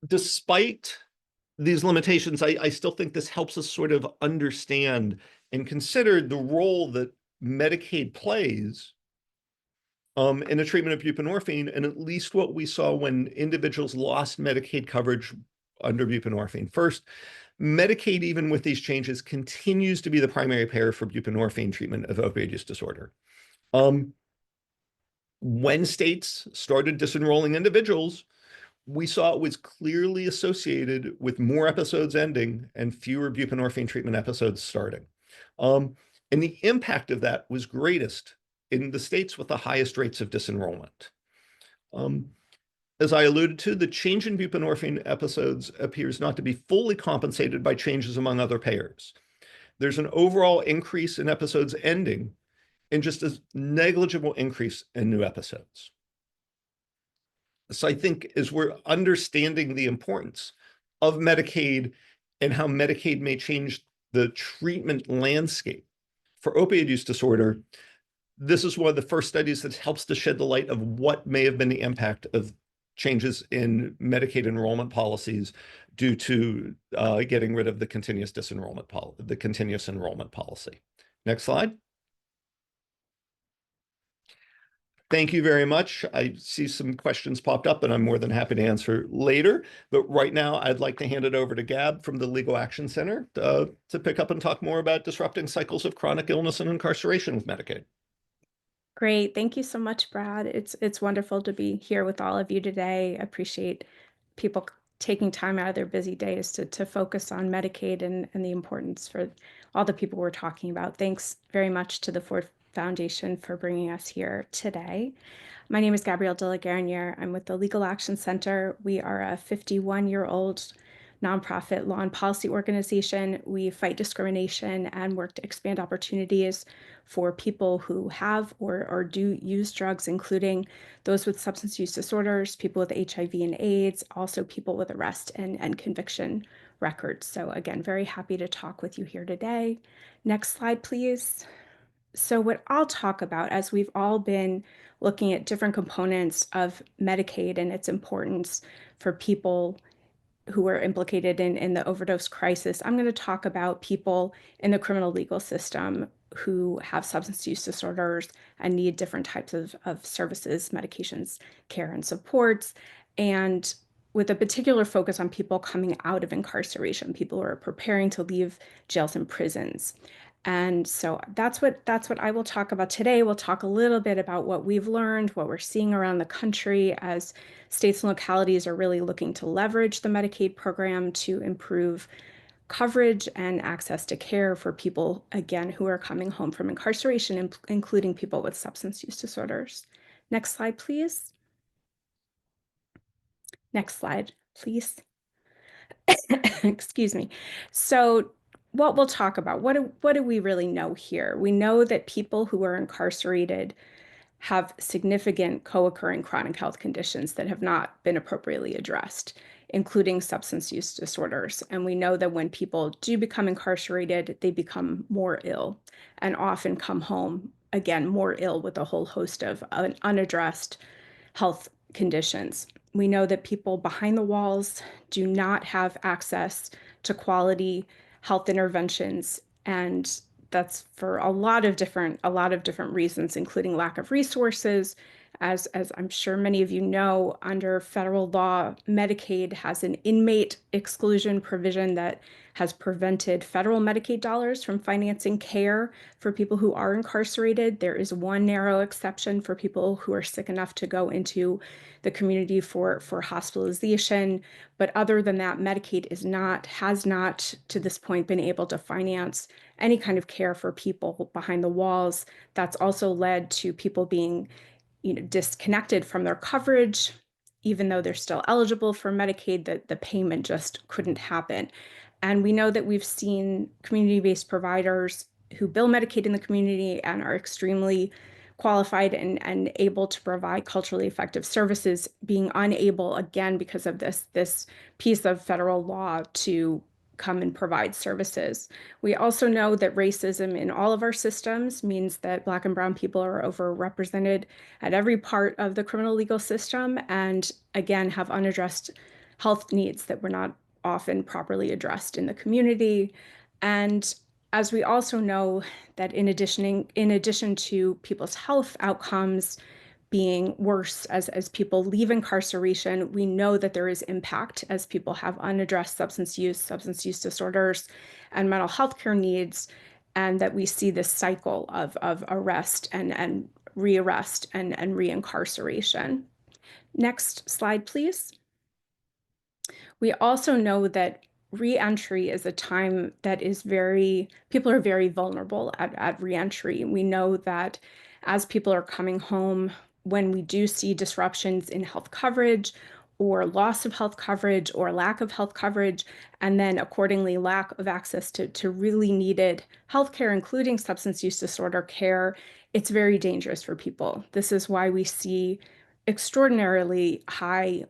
S3: Despite these limitations, I still think this helps us sort of understand and consider the role that Medicaid plays in the treatment of buprenorphine, and at least what we saw when individuals lost Medicaid coverage under buprenorphine. First, Medicaid, even with these changes, continues to be the primary payer for buprenorphine treatment of opioid use disorder. When states started disenrolling individuals, we saw it was clearly associated with more episodes ending and fewer buprenorphine treatment episodes starting. And the impact of that was greatest in the states with the highest rates of disenrollment. As I alluded to, the change in buprenorphine episodes appears not to be fully compensated by changes among other payers. There's an overall increase in episodes ending and just a negligible increase in new episodes. So I think as we're understanding the importance of Medicaid and how Medicaid may change the treatment landscape for opioid use disorder, this is one of the first studies that helps to shed the light of what may have been the impact of changes in Medicaid enrollment policies due to getting rid of the continuous enrollment policy. Next slide. Thank you very much. I see some questions popped up, and I'm more than happy to answer later. But right now, I'd like to hand it over to Gab from the Legal Action Center to pick up and talk more about disrupting cycles of chronic illness and incarceration with Medicaid.
S5: Great. Thank you so much, Brad. It's wonderful to be here with all of you today. I appreciate people taking time out of their busy days to focus on Medicaid and the importance for all the people we're talking about. Thanks very much to the Ford Foundation for bringing us here today. My name is Gabrielle de la Gueriniere. I'm with the Legal Action Center. We are a 51-year-old nonprofit law and policy organization. We fight discrimination and work to expand opportunities for people who have or do use drugs, including those with substance use disorders, people with HIV and AIDS, also people with arrest and conviction records. So again, very happy to talk with you here today. Next slide, please. So what I'll talk about, as we've all been looking at different components of Medicaid and its importance for people who are implicated in the overdose crisis, I'm going to talk about people in the criminal legal system who have substance use disorders and need different types of services, medications, care, and supports, and with a particular focus on people coming out of incarceration, people who are preparing to leave jails and prisons. And so that's what I will talk about today. We'll talk a little bit about what we've learned, what we're seeing around the country as states and localities are really looking to leverage the Medicaid program to improve coverage and access to care for people, again, who are coming home from incarceration, including people with substance use disorders. Next slide, please. Next slide, please. Excuse me. So what we'll talk about, what do we really know here? We know that people who are incarcerated have significant co-occurring chronic health conditions that have not been appropriately addressed, including substance use disorders. And we know that when people do become incarcerated, they become more ill and often come home, again, more ill with a whole host of unaddressed health conditions. We know that people behind the walls do not have access to quality health interventions, and that's for a lot of different reasons, including lack of resources. As I'm sure many of you know, under federal law, Medicaid has an inmate exclusion provision that has prevented federal Medicaid dollars from financing care for people who are incarcerated. There is one narrow exception for people who are sick enough to go into the community for hospitalization. But other than that, Medicaid has not to this point been able to finance any kind of care for people behind the walls. That's also led to people being disconnected from their coverage, even though they're still eligible for Medicaid, the payment just couldn't happen. And we know that we've seen community-based providers who bill Medicaid in the community and are extremely qualified and able to provide culturally effective services being unable, again, because of this piece of federal law to come and provide services. We also know that racism in all of our systems means that Black and Brown people are overrepresented at every part of the criminal legal system and, again, have unaddressed health needs that were not often properly addressed in the community. And as we also know that in addition to people's health outcomes being worse as people leave incarceration, we know that there is impact as people have unaddressed substance use disorders, and mental health care needs, and that we see this cycle of arrest and rearrest and reincarceration. Next slide, please. We also know that reentry is a time that people are very vulnerable at reentry. We know that as people are coming home, when we do see disruptions in health coverage or loss of health coverage or lack of health coverage, and then accordingly lack of access to really needed healthcare, including substance use disorder care, it's very dangerous for people. This is why we see extraordinarily high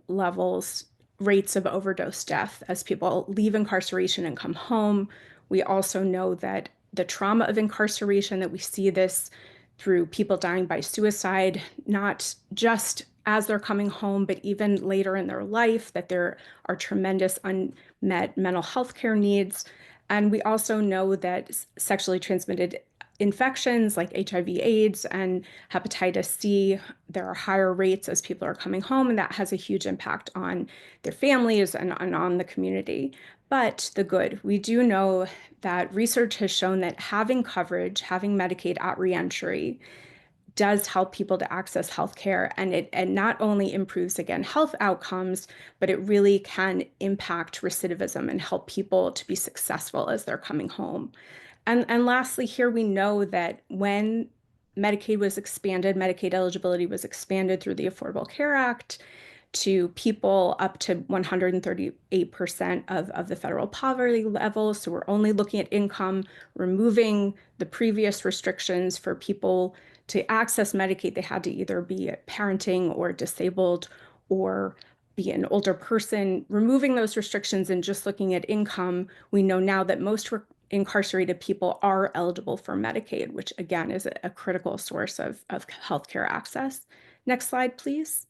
S5: rates of overdose death as people leave incarceration and come home. We also know that the trauma of incarceration, that we see this through people dying by suicide, not just as they're coming home, but even later in their life, that there are tremendous unmet mental health care needs. And we also know that sexually transmitted infections like HIV/AIDS and hepatitis C, there are higher rates as people are coming home, and that has a huge impact on their families and on the community. But the good, we do know that research has shown that having coverage, having Medicaid at reentry, does help people to access healthcare, and it not only improves, again, health outcomes, but it really can impact recidivism and help people to be successful as they're coming home. And lastly, here we know that when Medicaid eligibility was expanded through the Affordable Care Act, to people up to 138% of the federal poverty level. So we're only looking at income, removing the previous restrictions for people to access Medicaid. They had to either be parenting or disabled or be an older person. Removing those restrictions and just looking at income, we know now that most incarcerated people are eligible for Medicaid, which again is a critical source of healthcare access. Next slide, please.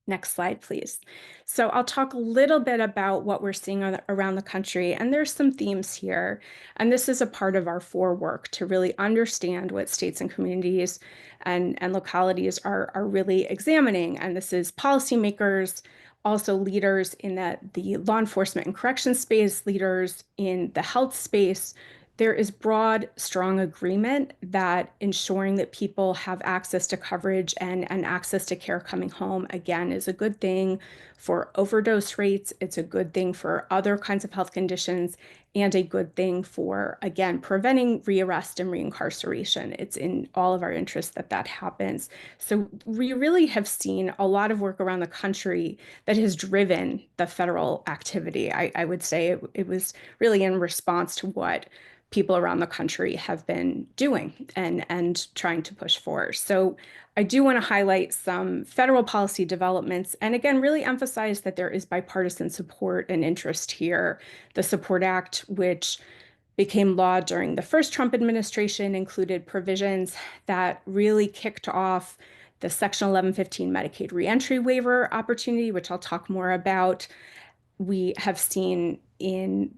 S5: Next slide, please. So I'll talk a little bit about what we're seeing around the country, and there's some themes here. And this is a part of our work to really understand what states and communities and localities are really examining. And this is policymakers, also leaders in the law enforcement and corrections space, leaders in the health space. There is broad, strong agreement that ensuring that people have access to coverage and access to care coming home, again, is a good thing for overdose rates. It's a good thing for other kinds of health conditions, and a good thing for, again, preventing rearrest and reincarceration. It's in all of our interests that that happens. So we really have seen a lot of work around the country that has driven the federal activity. I would say it was really in response to what people around the country have been doing and trying to push for. So I do want to highlight some federal policy developments and again, really emphasize that there is bipartisan support and interest here. The SUPPORT Act, which became law during the first Trump administration, included provisions that really kicked off the Section 1115 Medicaid reentry waiver opportunity, which I'll talk more about. We have seen in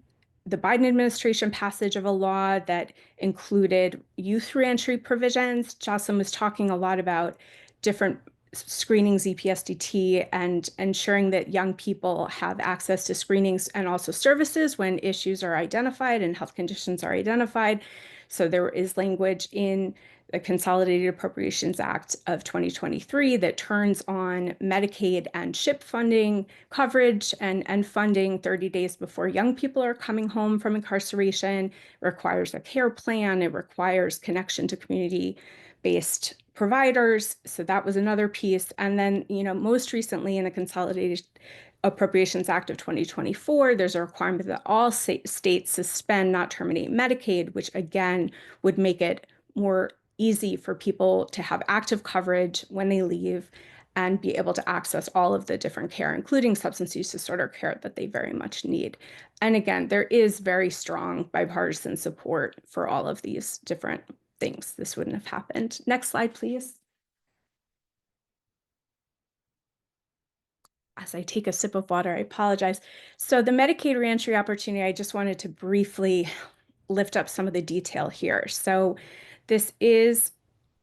S5: the Biden administration passage of a law that included youth reentry provisions. Jocelyn was talking a lot about different screenings, EPSDT, and ensuring that young people have access to screenings and also services when issues are identified and health conditions are identified. So there is language in the Consolidated Appropriations Act of 2023 that turns on Medicaid and CHIP funding coverage and funding 30 days before young people are coming home from incarceration. It requires a care plan. It requires connection to community-based providers. So that was another piece. And then, most recently in the Consolidated Appropriations Act of 2024, there's a requirement that all states suspend, not terminate Medicaid, which again would make it more easy for people to have active coverage when they leave and be able to access all of the different care, including substance use disorder care that they very much need. And again, there is very strong bipartisan support for all of these different things. This wouldn't have happened. Next slide, please. As I take a sip of water, I apologize. So the Medicaid reentry opportunity, I just wanted to briefly lift up some of the detail here. So this is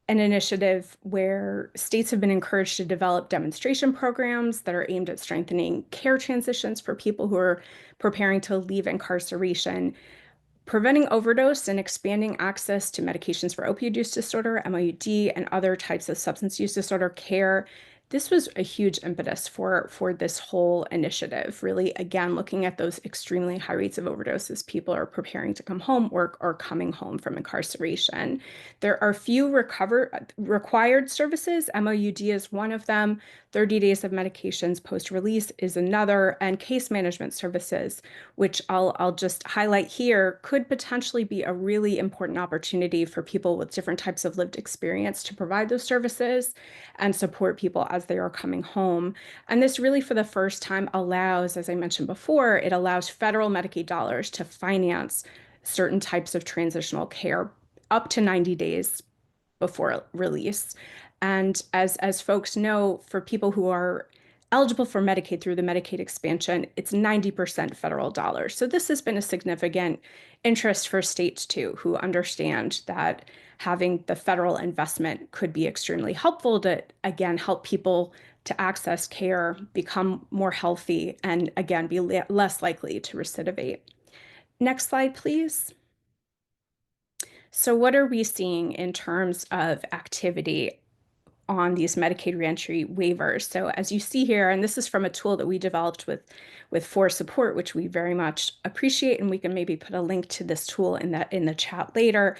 S5: an initiative where states have been encouraged to develop demonstration programs that are aimed at strengthening care transitions for people who are preparing to leave incarceration, preventing overdose and expanding access to medications for opioid use disorder, MOUD, and other types of substance use disorder care. This was a huge impetus for this whole initiative, really, again, looking at those extremely high rates of overdoses people are preparing to come home or coming home from incarceration. There are few required services. MOUD is one of them. 30 days of medications post-release is another, and case management services, which I'll just highlight here, could potentially be a really important opportunity for people with different types of lived experience to provide those services and support people as they are coming home. And this really, for the first time, allows, as I mentioned before, it allows federal Medicaid dollars to finance certain types of transitional care up to 90 days before release. And as folks know, for people who are eligible for Medicaid through the Medicaid expansion, it's 90% federal dollars. So this has been a significant interest for states too, who understand that having the federal investment could be extremely helpful to, again, help people to access care, become more healthy, and again, be less likely to recidivate. Next slide, please. So what are we seeing in terms of activity on these Medicaid reentry waivers? So as you see here, and this is from a tool that we developed with For Support, which we very much appreciate, and we can maybe put a link to this tool in the chat later.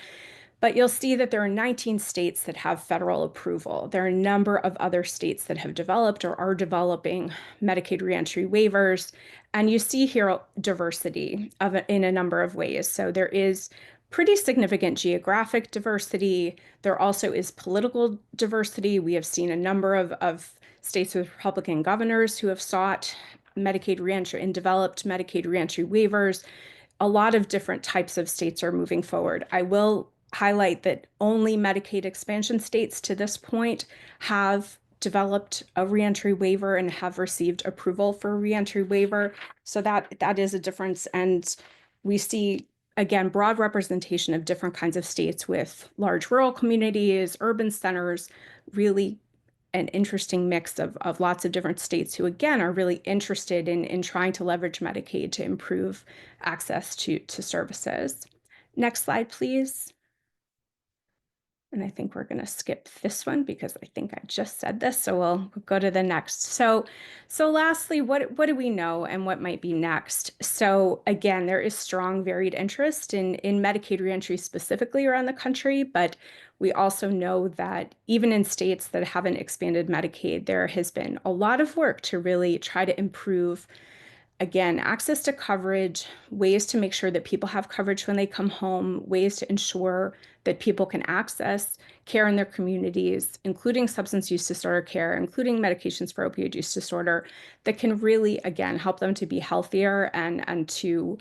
S5: But you'll see that there are 19 states that have federal approval. There are a number of other states that have developed or are developing Medicaid reentry waivers. And you see here diversity in a number of ways. So there is pretty significant geographic diversity. There also is political diversity. We have seen a number of states with Republican governors who have sought Medicaid reentry and developed Medicaid reentry waivers. A lot of different types of states are moving forward. I will highlight that only Medicaid expansion states to this point have developed a reentry waiver and have received approval for a reentry waiver. So that is a difference. And we see, again, broad representation of different kinds of states with large rural communities, urban centers, really an interesting mix of lots of different states who, again, are really interested in trying to leverage Medicaid to improve access to services. Next slide, please. And I think we're going to skip this one because I think I just said this, so we'll go to the next. So lastly, what do we know and what might be next? So again, there is strong varied interest in Medicaid reentry specifically around the country, but we also know that even in states that haven't expanded Medicaid, there has been a lot of work to really try to improve, again, access to coverage, ways to make sure that people have coverage when they come home, ways to ensure that people can access care in their communities, including substance use disorder care, including medications for opioid use disorder, that can really, again, help them to be healthier and to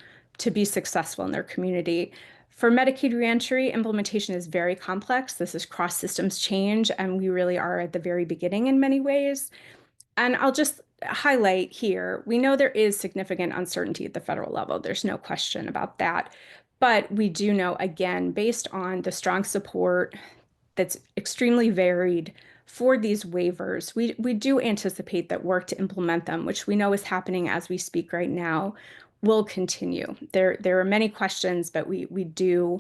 S5: be successful in their community. For Medicaid reentry, implementation is very complex. This is cross-systems change, and we really are at the very beginning in many ways. And I'll just highlight here, we know there is significant uncertainty at the federal level. There's no question about that. But we do know, again, based on the strong support that's extremely varied for these waivers, we do anticipate that work to implement them, which we know is happening as we speak right now, will continue. There are many questions, but we do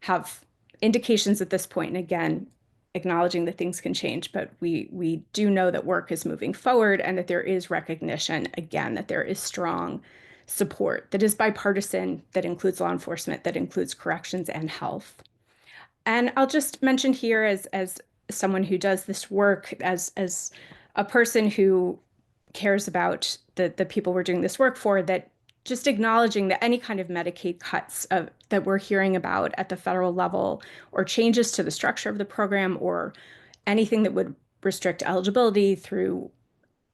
S5: have indications at this point, and again, acknowledging that things can change, but we do know that work is moving forward and that there is recognition, again, that there is strong support that is bipartisan, that includes law enforcement, that includes corrections and health. And I'll just mention here as someone who does this work, as a person who cares about the people we're doing this work for, that just acknowledging that any kind of Medicaid cuts that we're hearing about at the federal level, or changes to the structure of the program, or anything that would restrict eligibility through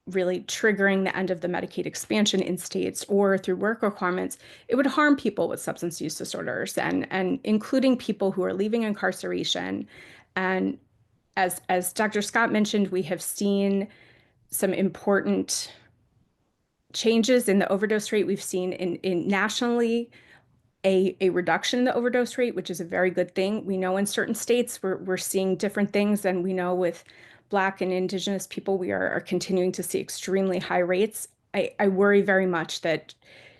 S5: really triggering the end of the Medicaid expansion in states or through work requirements, it would harm people with substance use disorders and including people who are leaving incarceration. And as Dr. Scott mentioned, we have seen some important changes in the overdose rate. We've seen in nationally a reduction in the overdose rate, which is a very good thing. We know in certain states we're seeing different things, and we know with Black and Indigenous people, we are continuing to see extremely high rates. I worry very much that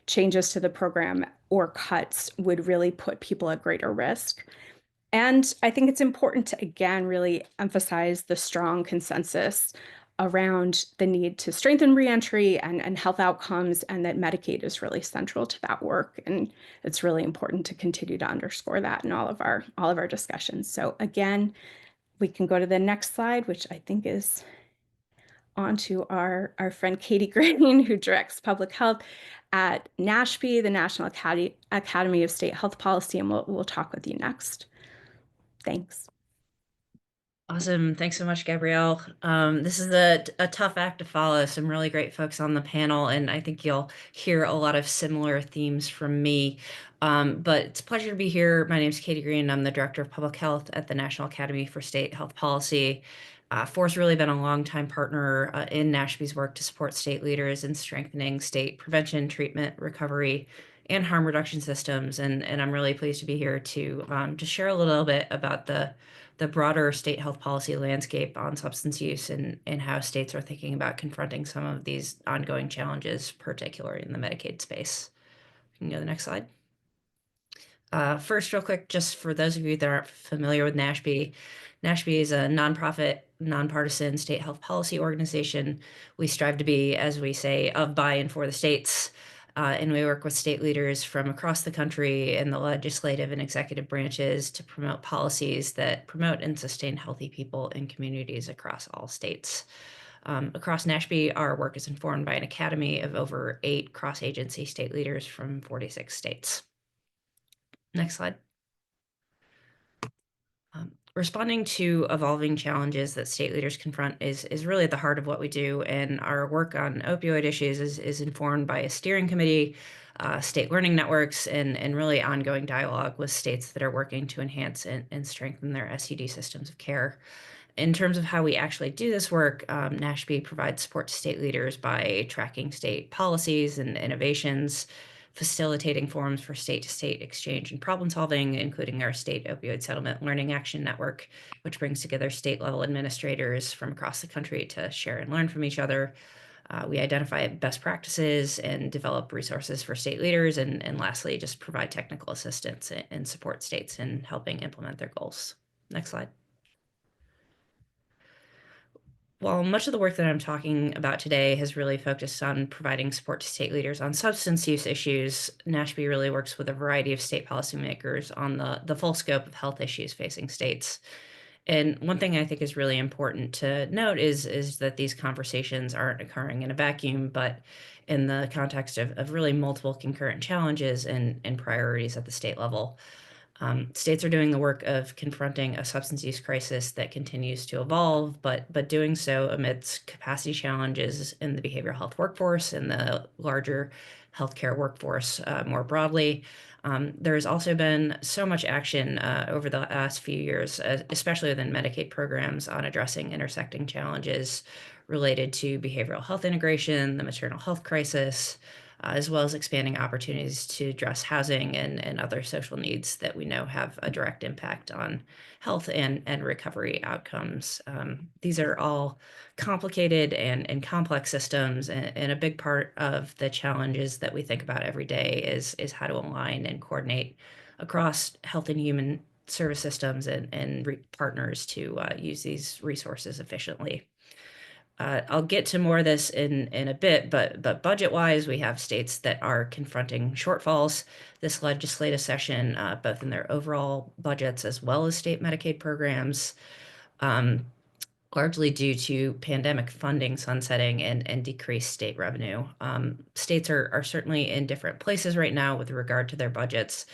S5: changes to the program or cuts would really put people at greater risk. And I think it's important to, again, really emphasize the strong consensus around the need to strengthen reentry and health outcomes, and that Medicaid is really central to that work. And it's really important to continue to underscore that in all of our discussions. So again, we can go to the next slide, which I think is on to our friend Katie Green, who directs public health at NASHP, the National Academy of State Health Policy, and we'll talk with you next. Thanks.
S6: Awesome. Thanks so much, Gabrielle. This is a tough act to follow. Some really great folks on the panel, and I think you'll hear a lot of similar themes from me. But it's a pleasure to be here. My name is Katie Green. I'm the Director of Public Health at the National Academy for State Health Policy. FOR's really been a longtime partner in NASHP's work to support state leaders in strengthening state prevention, treatment, recovery, and harm reduction systems. And I'm really pleased to be here to share a little bit about the broader state health policy landscape on substance use and how states are thinking about confronting some of these ongoing challenges, particularly in the Medicaid space. We can go to the next slide. First, real quick, just for those of you that aren't familiar with NASHP, NASHP is a nonprofit, nonpartisan state health policy organization. We strive to be, as we say, of, by, and for the states. And we work with state leaders from across the country in the legislative and executive branches to promote policies that promote and sustain healthy people in communities across all states. Across NASHB, our work is informed by an academy of over 8 cross-agency state leaders from 46 states. Next slide. Responding to evolving challenges that state leaders confront is really at the heart of what we do, and our work on opioid issues is informed by a steering committee, state learning networks, and really ongoing dialogue with states that are working to enhance and strengthen their SUD systems of care. In terms of how we actually do this work, NASHB provides support to state leaders by tracking state policies and innovations, facilitating forums for state-to-state exchange and problem solving, including our State Opioid Settlement Learning Action Network, which brings together state-level administrators from across the country to share and learn from each other. We identify best practices and develop resources for state leaders, and lastly, just provide technical assistance and support states in helping implement their goals. Next slide. While much of the work that I'm talking about today has really focused on providing support to state leaders on substance use issues, NASHB really works with a variety of state policymakers on the full scope of health issues facing states. And one thing I think is really important to note is that these conversations aren't occurring in a vacuum, but in the context of really multiple concurrent challenges and priorities at the state level. States are doing the work of confronting a substance use crisis that continues to evolve, but doing so amidst capacity challenges in the behavioral health workforce and the larger healthcare workforce more broadly. There has also been so much action over the last few years, especially within Medicaid programs, on addressing intersecting challenges related to behavioral health integration, the maternal health crisis, as well as expanding opportunities to address housing and other social needs that we know have a direct impact on health and recovery outcomes. These are all complicated and complex systems, and a big part of the challenges that we think about every day is how to align and coordinate across health and human service systems and partners to use these resources efficiently. I'll get to more of this in a bit, but budget-wise, we have states that are confronting shortfalls this legislative session, both in their overall budgets as well as state Medicaid programs, largely due to pandemic funding sunsetting and decreased state revenue. States are certainly in different places right now with regard to their budgets.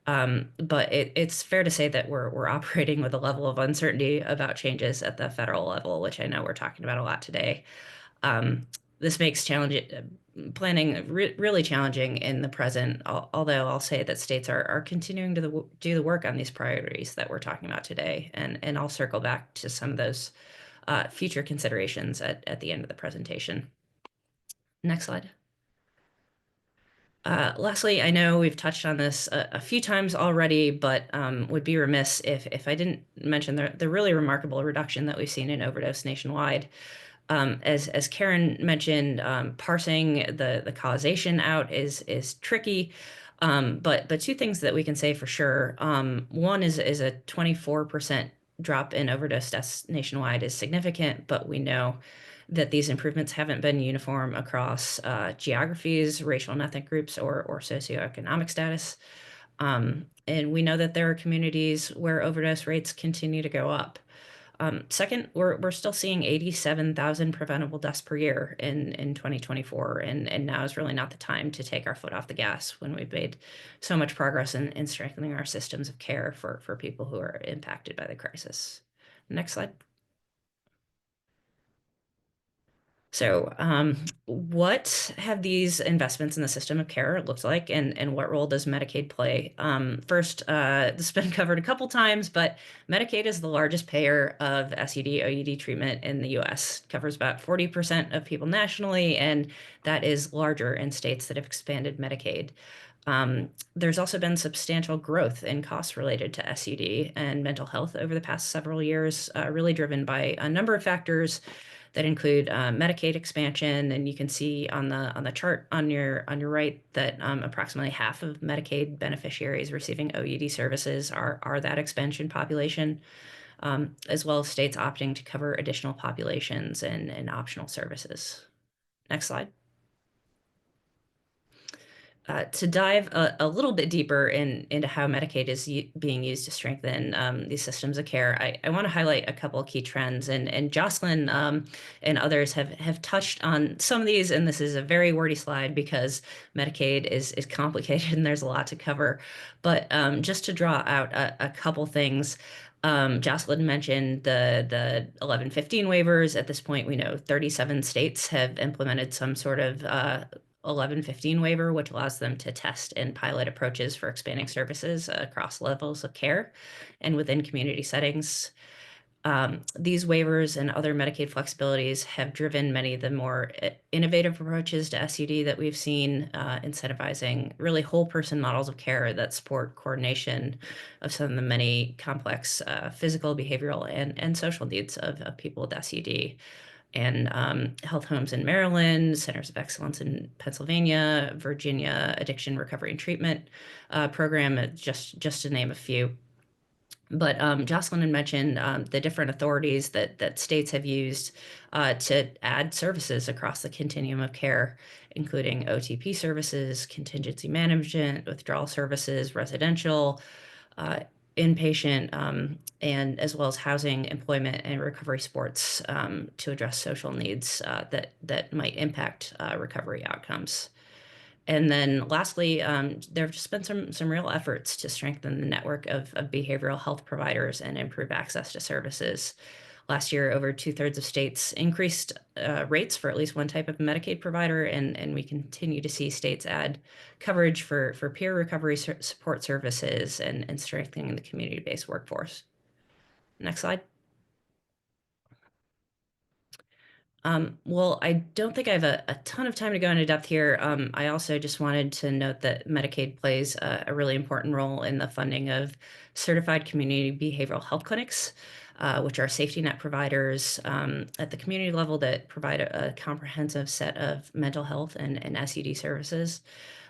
S6: But it's fair to say that we're operating with a level of uncertainty about changes at the federal level, which I know we're talking about a lot today. This makes planning really challenging in the present, although I'll say that states are continuing to do the work on these priorities that we're talking about today, and I'll circle back to some of those future considerations at the end of the presentation. Next slide. Lastly, I know we've touched on this a few times already, but would be remiss if I didn't mention the really remarkable reduction that we've seen in overdose nationwide. As Karen mentioned, parsing the causation out is tricky, but two things that we can say for sure. One is a 24% drop in overdose deaths nationwide is significant, but we know that these improvements haven't been uniform across geographies, racial and ethnic groups, or socioeconomic status. And we know that there are communities where overdose rates continue to go up. Second, we're still seeing 87,000 preventable deaths per year in 2024, and now is really not the time to take our foot off the gas when we've made so much progress in strengthening our systems of care for people who are impacted by the crisis. Next slide. So what have these investments in the system of care looked like, and what role does Medicaid play? First, this has been covered a couple times, but Medicaid is the largest payer of SUD, OUD treatment in the US. It covers about 40% of people nationally, and that is larger in states that have expanded Medicaid. There's also been substantial growth in costs related to SUD and mental health over the past several years, really driven by a number of factors that include Medicaid expansion, and you can see on the chart on your right that approximately half of Medicaid beneficiaries receiving OUD services are that expansion population, as well as states opting to cover additional populations and optional services. Next slide. To dive a little bit deeper into how Medicaid is being used to strengthen these systems of care, I want to highlight a couple of key trends, and Jocelyn and others have touched on some of these, and this is a very wordy slide because Medicaid is complicated and there's a lot to cover. But just to draw out a couple things, Jocelyn mentioned the 1115 waivers. At this point, we know 37 states have implemented some sort of 1115 waiver, which allows them to test and pilot approaches for expanding services across levels of care and within community settings. These waivers and other Medicaid flexibilities have driven many of the more innovative approaches to SUD that we've seen, incentivizing really whole person models of care that support coordination of some of the many complex physical, behavioral, and social needs of people with SUD. And health homes in Maryland, centers of excellence in Pennsylvania, Virginia addiction recovery and treatment program, just to name a few. But Jocelyn had mentioned the different authorities that states have used to add services across the continuum of care, including OTP services, contingency management, withdrawal services, residential, inpatient, and as well as housing, employment, and recovery supports to address social needs that might impact recovery outcomes. And then lastly, there have just been some real efforts to strengthen the network of behavioral health providers and improve access to services. Last year, over 2/3 of states increased rates for at least one type of Medicaid provider, and we continue to see states add coverage for peer recovery support services and strengthening the community-based workforce. Next slide. Well, I don't think I have a ton of time to go into depth here. I also just wanted to note that Medicaid plays a really important role in the funding of certified community behavioral health clinics, which are safety net providers at the community level that provide a comprehensive set of mental health and SUD services.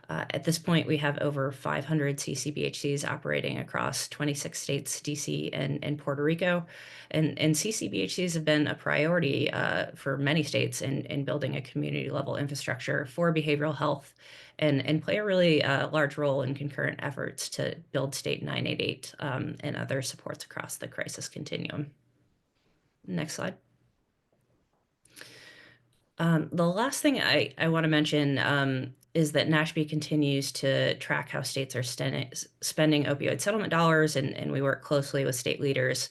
S6: At this point, we have over 500 CCBHCs operating across 26 states, DC, and Puerto Rico. And CCBHCs have been a priority for many states in building a community level infrastructure for behavioral health and play a really large role in concurrent efforts to build State 988 and other supports across the crisis continuum. Next slide. The last thing I want to mention is that NASHB continues to track how states are spending opioid settlement dollars, and we work closely with state leaders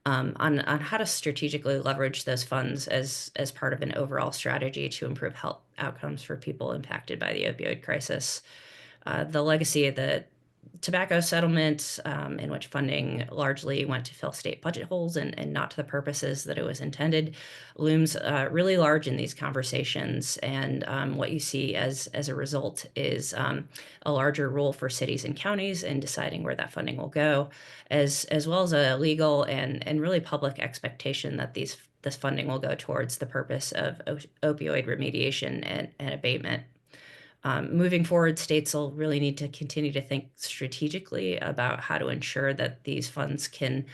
S6: on how to strategically leverage those funds as part of an overall strategy to improve health outcomes for people impacted by the opioid crisis. The legacy of the tobacco settlement, in which funding largely went to fill state budget holes and not to the purposes that it was intended, looms really large in these conversations. And what you see as a result is a larger role for cities and counties in deciding where that funding will go, as well as a legal and really public expectation that this funding will go towards the purpose of opioid remediation and abatement. Moving forward, states will really need to continue to think strategically about how to ensure that these funds can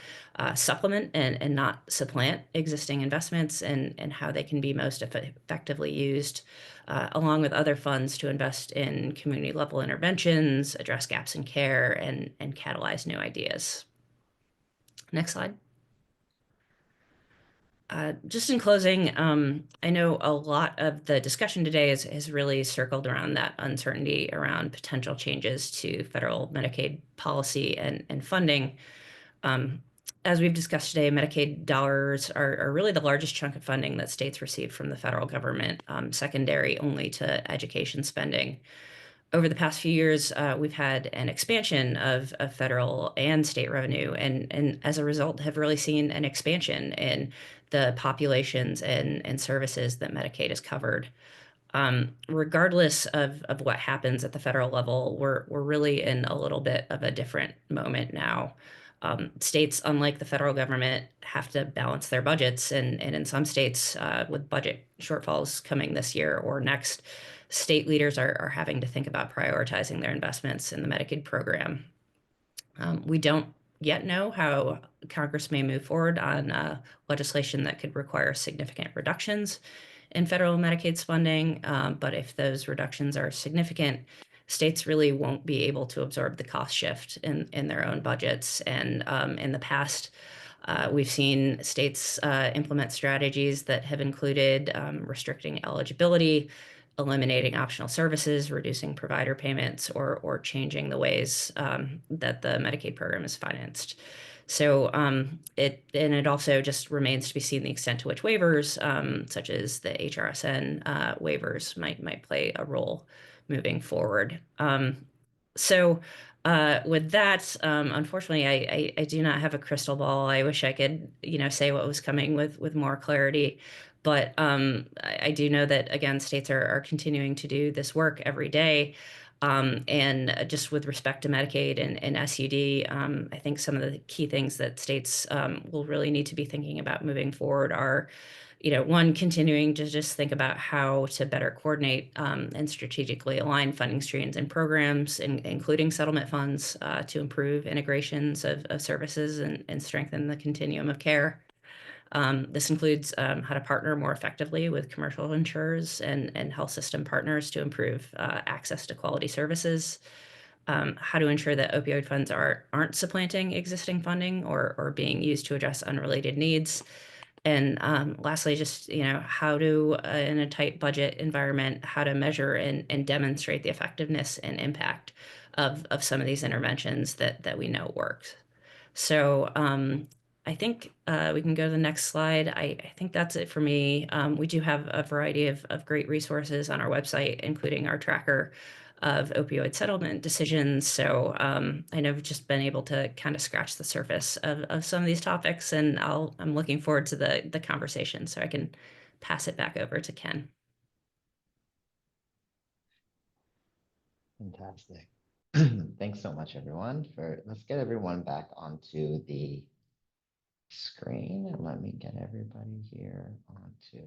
S6: supplement and not supplant existing investments, and how they can be most effectively used, along with other funds to invest in community level interventions, address gaps in care, and catalyze new ideas. Next slide. Just in closing, I know a lot of the discussion today has really circled around that uncertainty around potential changes to federal Medicaid policy and funding. As we've discussed today, Medicaid dollars are really the largest chunk of funding that states receive from the federal government, secondary only to education spending. Over the past few years, we've had an expansion of federal and state revenue, and as a result have really seen an expansion in the populations and services that Medicaid has covered. Regardless of what happens at the federal level, we're really in a little bit of a different moment now. States, unlike the federal government, have to balance their budgets, and in some states, with budget shortfalls coming this year or next, state leaders are having to think about prioritizing their investments in the Medicaid program. We don't yet know how Congress may move forward on legislation that could require significant reductions in federal Medicaid funding, but if those reductions are significant, states really won't be able to absorb the cost shift in their own budgets. And in the past, we've seen states implement strategies that have included restricting eligibility, eliminating optional services, reducing provider payments, or changing the ways that the Medicaid program is financed. So it also just remains to be seen the extent to which waivers, such as the HRSN waivers, might play a role moving forward. So with that, unfortunately, I do not have a crystal ball. I wish I could, say what was coming with more clarity. But I do know that, again, states are continuing to do this work every day. And just with respect to Medicaid and SUD, I think some of the key things that states will really need to be thinking about moving forward are, one, continuing to just think about how to better coordinate and strategically align funding streams and programs, including settlement funds, to improve integrations of services and strengthen the continuum of care. This includes how to partner more effectively with commercial insurers and health system partners to improve access to quality services, how to ensure that opioid funds aren't supplanting existing funding or being used to address unrelated needs. And lastly, just, how to, in a tight budget environment, how to measure and demonstrate the effectiveness and impact of some of these interventions that we know works. So I think we can go to the next slide. I think that's it for me. We do have a variety of great resources on our website, including our tracker of opioid settlement decisions. So I know I've just been able to kind of scratch the surface of some of these topics, and I'm looking forward to the conversation, so I can pass it back over to Ken.
S7: Fantastic. Thanks so much, everyone. Let's get everyone back onto the screen and let me get everybody here onto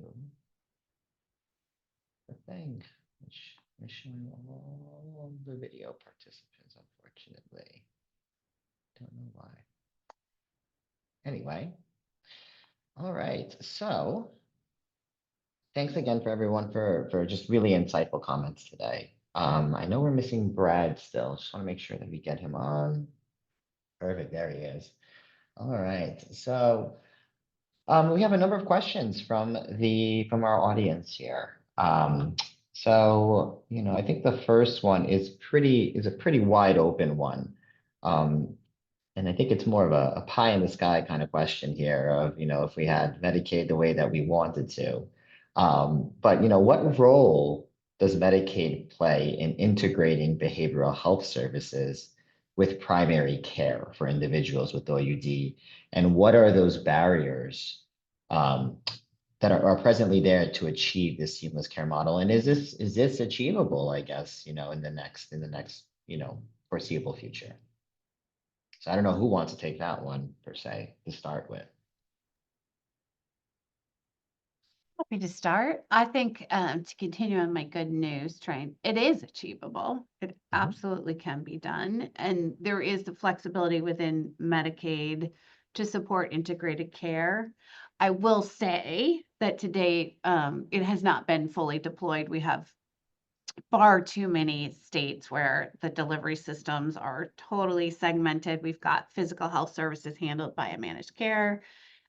S7: the thing, which is showing all the video participants, unfortunately. Don't know why. Anyway, all right. So thanks again for everyone for just really insightful comments today. I know we're missing Brad still. Just want to make sure that we get him on. Perfect. There he is. All right. So we have a number of questions from our audience here. So, I think the first one is a pretty wide open one. And I think it's more of a pie in the sky kind of question here of, if we had Medicaid the way that we wanted to. But, what role does Medicaid play in integrating behavioral health services with primary care for individuals with OUD? And what are those barriers that are presently there to achieve this seamless care model? And is this achievable, I guess, in the next foreseeable future? So I don't know who wants to take that one per se to start with.
S2: Happy to start. I think to continue on my good news train, it is achievable. It absolutely can be done. And there is the flexibility within Medicaid to support integrated care. I will say that to date, it has not been fully deployed. We have far too many states where the delivery systems are totally segmented. We've got physical health services handled by a managed care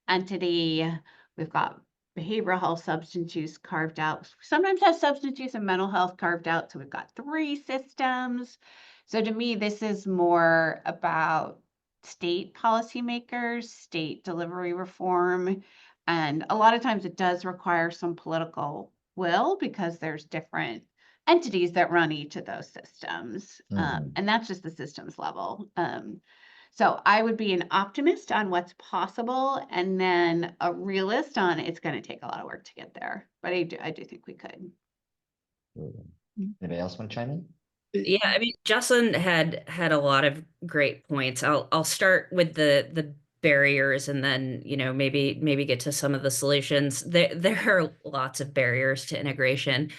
S2: entity. We've got behavioral health, substance use carved out. Sometimes have substance use and mental health carved out. So we've got 3 systems. So to me, this is more about state policymakers, state delivery reform. And a lot of times it does require some political will because there's different entities that run each of those systems. And that's just the systems level. So I would be an optimist on what's possible and then a realist on it's going to take a lot of work to get there. But I do think we could.
S7: Anybody else want to chime in?
S6: Yeah, I mean, Jocelyn had a lot of great points. I'll start with the barriers and then, maybe get to some of the solutions. There are lots of barriers to integration.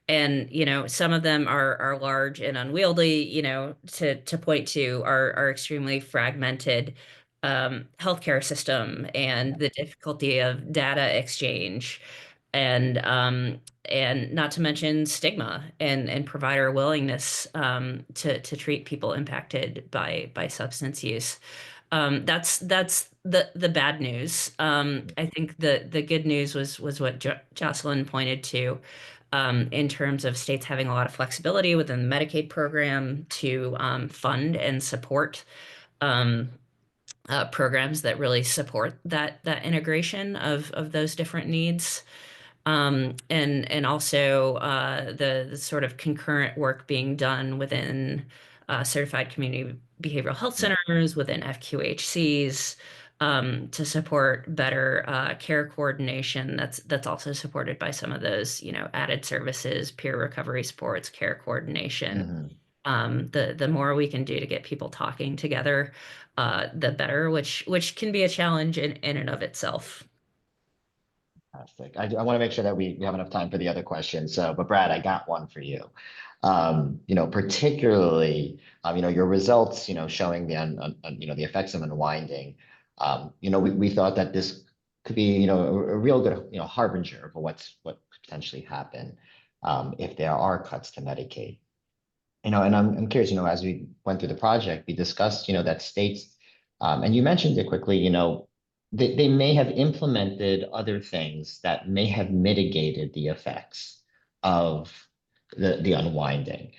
S6: And, some of them are large and unwieldy, to point to our extremely fragmented healthcare system and the difficulty of data exchange. And and not to mention stigma and provider willingness to treat people impacted by substance use. That's the bad news. I think the good news was what Jocelyn pointed to, in terms of states having a lot of flexibility within the Medicaid program to fund and support programs that really support that integration of those different needs. And also the sort of concurrent work being done within certified community behavioral health centers, within FQHCs, to support better care coordination. That's also supported by some of those, added services, peer recovery supports, care coordination. The more we can do to get people talking together, the better, which can be a challenge in and of itself.
S7: Fantastic. I want to make sure that we have enough time for the other questions. So, but Brad, I got one for you. Particularly, your results, showing the effects of unwinding. We thought that this could be, a real good, harbinger for what could potentially happen if there are cuts to Medicaid. And I'm curious, as we went through the project, we discussed, that states, and you mentioned it quickly, they may have implemented other things that may have mitigated the effects of the unwinding.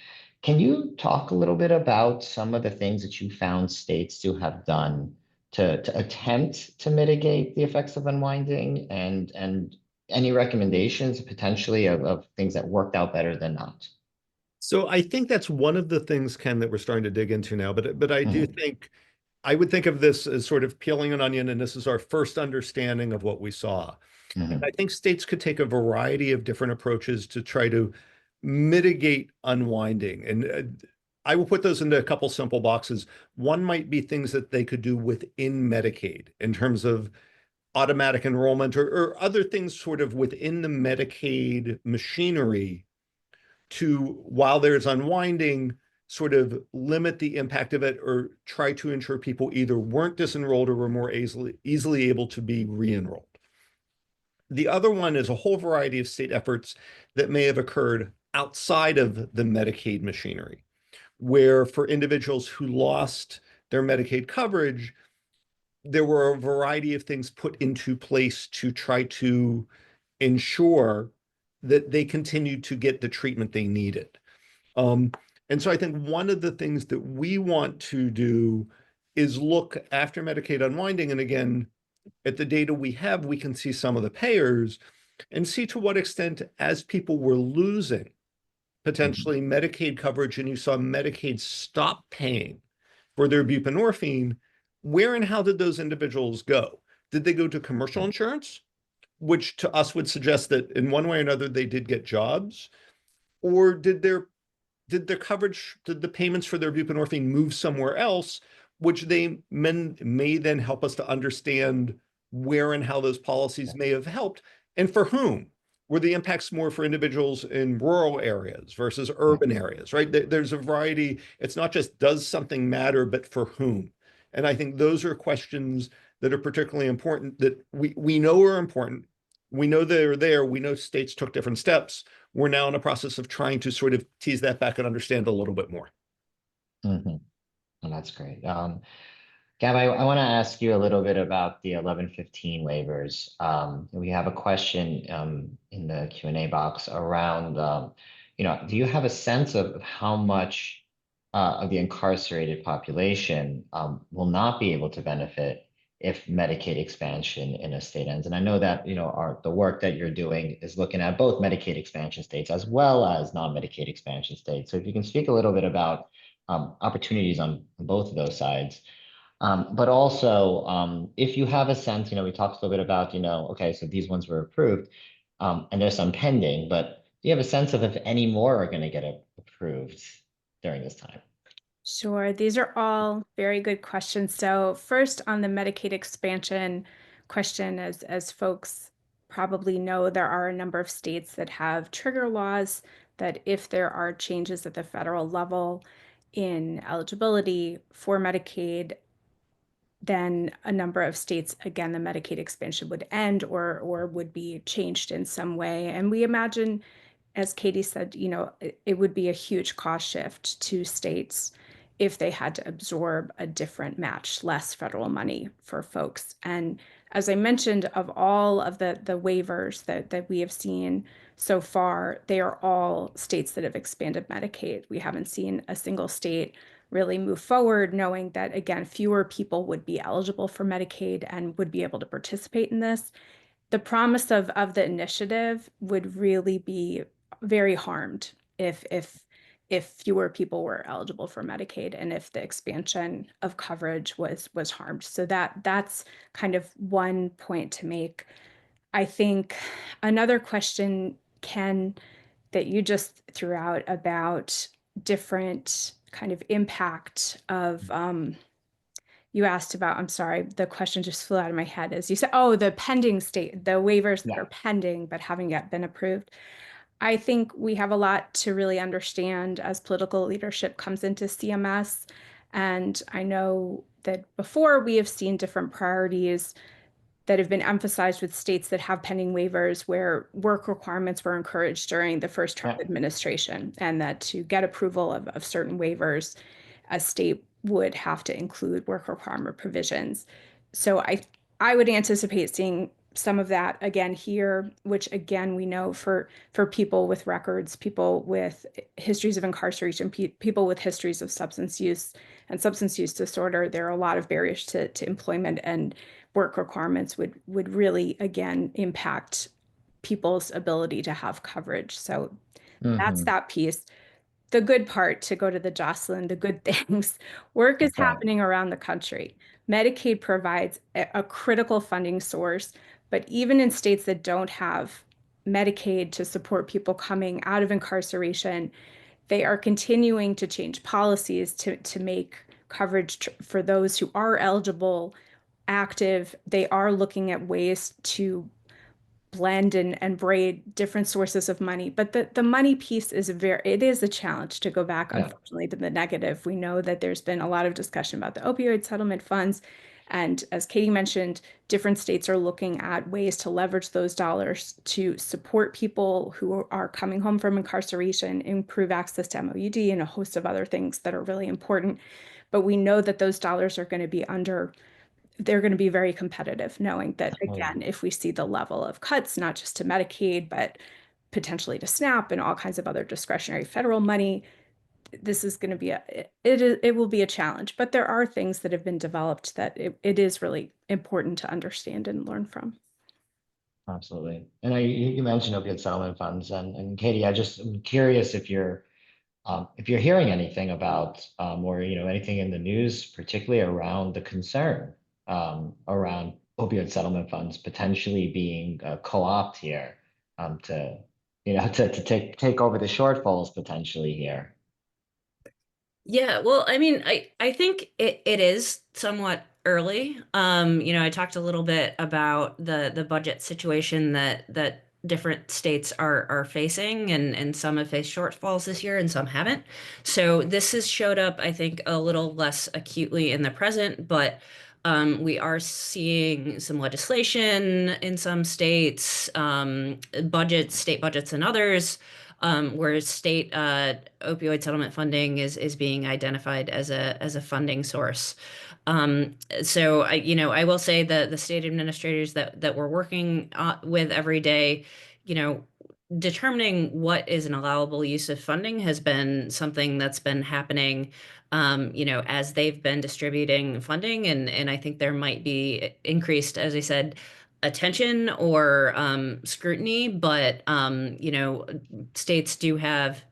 S7: Can you talk a little bit about some of the things that you found states to have done to attempt to mitigate the effects of unwinding, and any recommendations potentially of things that worked out better than not?
S3: So I think that's one of the things, Ken, that we're starting to dig into now. But I do think I would think of this as sort of peeling an onion, and this is our first understanding of what we saw. And I think states could take a variety of different approaches to try to mitigate unwinding. And I will put those into a couple simple boxes. One might be things that they could do within Medicaid in terms of automatic enrollment or other things sort of within the Medicaid machinery to, while there's unwinding, sort of limit the impact of it or try to ensure people either weren't disenrolled or were more easily able to be re-enrolled. The other one is a whole variety of state efforts that may have occurred outside of the Medicaid machinery, where for individuals who lost their Medicaid coverage, there were a variety of things put into place to try to ensure that they continued to get the treatment they needed. And so I think one of the things that we want to do is look after Medicaid unwinding. And again, at the data we have, we can see some of the payers and see to what extent, as people were losing potentially Medicaid coverage and you saw Medicaid stop paying for their buprenorphine, where and how did those individuals go? Did they go to commercial insurance, which to us would suggest that in one way or another they did get jobs? Or did the payments for their buprenorphine move somewhere else, which they may then help us to understand where and how those policies may have helped, and for whom? Were the impacts more for individuals in rural areas versus urban areas, right? There's a variety. It's not just does something matter, but for whom? And I think those are questions that are particularly important, that we know are important. We know they're there. We know states took different steps. We're now in a process of trying to sort of tease that back and understand a little bit more.
S7: Well, that's great. Gab, I want to ask you a little bit about the 1115 waivers. We have a question in the Q&A box around, do you have a sense of how much of the incarcerated population will not be able to benefit if Medicaid expansion in a state ends? And I know that, the work that you're doing is looking at both Medicaid expansion states as well as non-Medicaid expansion states. So if you can speak a little bit about opportunities on both of those sides. But also, if you have a sense, we talked a little bit about, okay, so these ones were approved, and there's some pending, but do you have a sense of if any more are going to get approved during this time?
S5: Sure. These are all very good questions. So first, on the Medicaid expansion question, as folks probably know, there are a number of states that have trigger laws that if there are changes at the federal level in eligibility for Medicaid, then a number of states, again, the Medicaid expansion would end or would be changed in some way. And we imagine, as Katie said, it would be a huge cost shift to states if they had to absorb a different match, less federal money for folks. And as I mentioned, of all of the waivers that we have seen so far, they are all states that have expanded Medicaid. We haven't seen a single state really move forward, knowing that, again, fewer people would be eligible for Medicaid and would be able to participate in this. The promise of the initiative would really be very harmed if fewer people were eligible for Medicaid and if the expansion of coverage was harmed. So that's kind of one point to make. I think another question, Ken, that you just threw out about different kind of impact of you asked about, I'm sorry, the question just flew out of my head as you said, the pending the waivers that are pending but haven't yet been approved. I think we have a lot to really understand as political leadership comes into CMS. And I know that before we have seen different priorities that have been emphasized with states that have pending waivers where work requirements were encouraged during the first Trump administration, and that to get approval of certain waivers, a state would have to include work requirement provisions. So I would anticipate seeing some of that again here, which again, we know for people with records, people with histories of incarceration, people with histories of substance use and substance use disorder, there are a lot of barriers to employment, and work requirements would really, again, impact people's ability to have coverage. So that's that piece. The good part, to go to the Jocelyn, the good things, work is happening around the country. Medicaid provides a critical funding source, but even in states that don't have Medicaid to support people coming out of incarceration, they are continuing to change policies to make coverage for those who are eligible active. They are looking at ways to blend and braid different sources of money. But the money piece is it is a challenge to go back, unfortunately, to the negative. We know that there's been a lot of discussion about the opioid settlement funds. And as Katie mentioned, different states are looking at ways to leverage those dollars to support people who are coming home from incarceration, improve access to MOUD, and a host of other things that are really important. But we know that those dollars are going to be they're going to be very competitive, knowing that, again, if we see the level of cuts, not just to Medicaid, but potentially to SNAP and all kinds of other discretionary federal money, this is going to be it will be a challenge. But there are things that have been developed that it is really important to understand and learn from.
S7: Absolutely. And you mentioned opioid settlement funds, and Katie, I'm curious if you're hearing anything about or anything in the news, particularly around the concern around opioid settlement funds potentially being co-opted here to take over the shortfalls potentially here.
S6: Yeah, well, I mean, I think it is somewhat early. I talked a little bit about the budget situation that different states are facing, and some have faced shortfalls this year and some haven't. So this has showed up, I think, a little less acutely in the present, but we are seeing some legislation in some states, state budgets in others, where state opioid settlement funding is being identified as a funding source. So I will say that the state administrators that we're working with every day, determining what is an allowable use of funding has been something that's been happening, as they've been distributing funding, and I think there might be increased, as I said, attention or scrutiny, but many states do have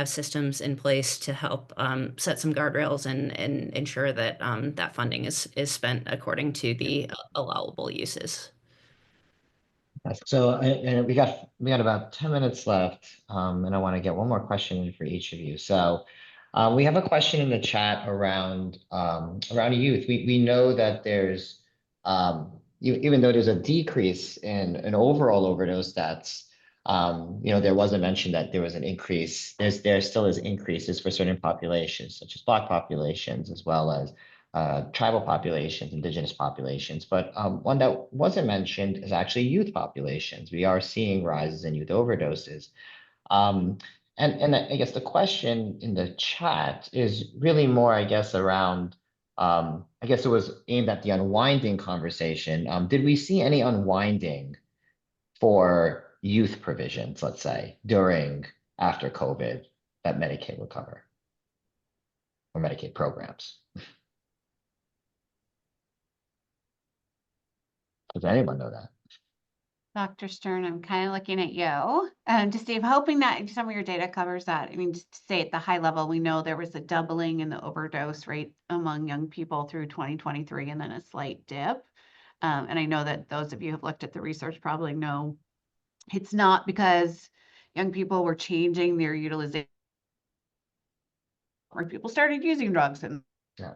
S6: systems in place to help set some guardrails and ensure that that funding is spent according to the allowable uses.
S7: So, and we got about 10 minutes left, and I want to get one more question in for each of you. So, we have a question in the chat around youth. We know that there's even though there's a decrease in overall overdose deaths, there was a mention that there was an increase. There still is increases for certain populations, such as Black populations, as well as tribal populations, indigenous populations. But one that wasn't mentioned is actually youth populations. We are seeing rises in youth overdoses. And I guess the question in the chat is really more, I guess, around, I guess it was aimed at the unwinding conversation. Did we see any unwinding for youth provisions, let's say, after COVID that Medicaid would cover, or Medicaid programs? Does anyone know that?
S2: Dr. Stern, I'm kind of looking at you to see if hoping that some of your data covers that. I mean, just to say at the high level, we know there was a doubling in the overdose rate among young people through 2023 and then a slight dip. And I know that those of you who have looked at the research probably know it's not because young people were changing their utilization or people started using drugs and
S7: Yeah.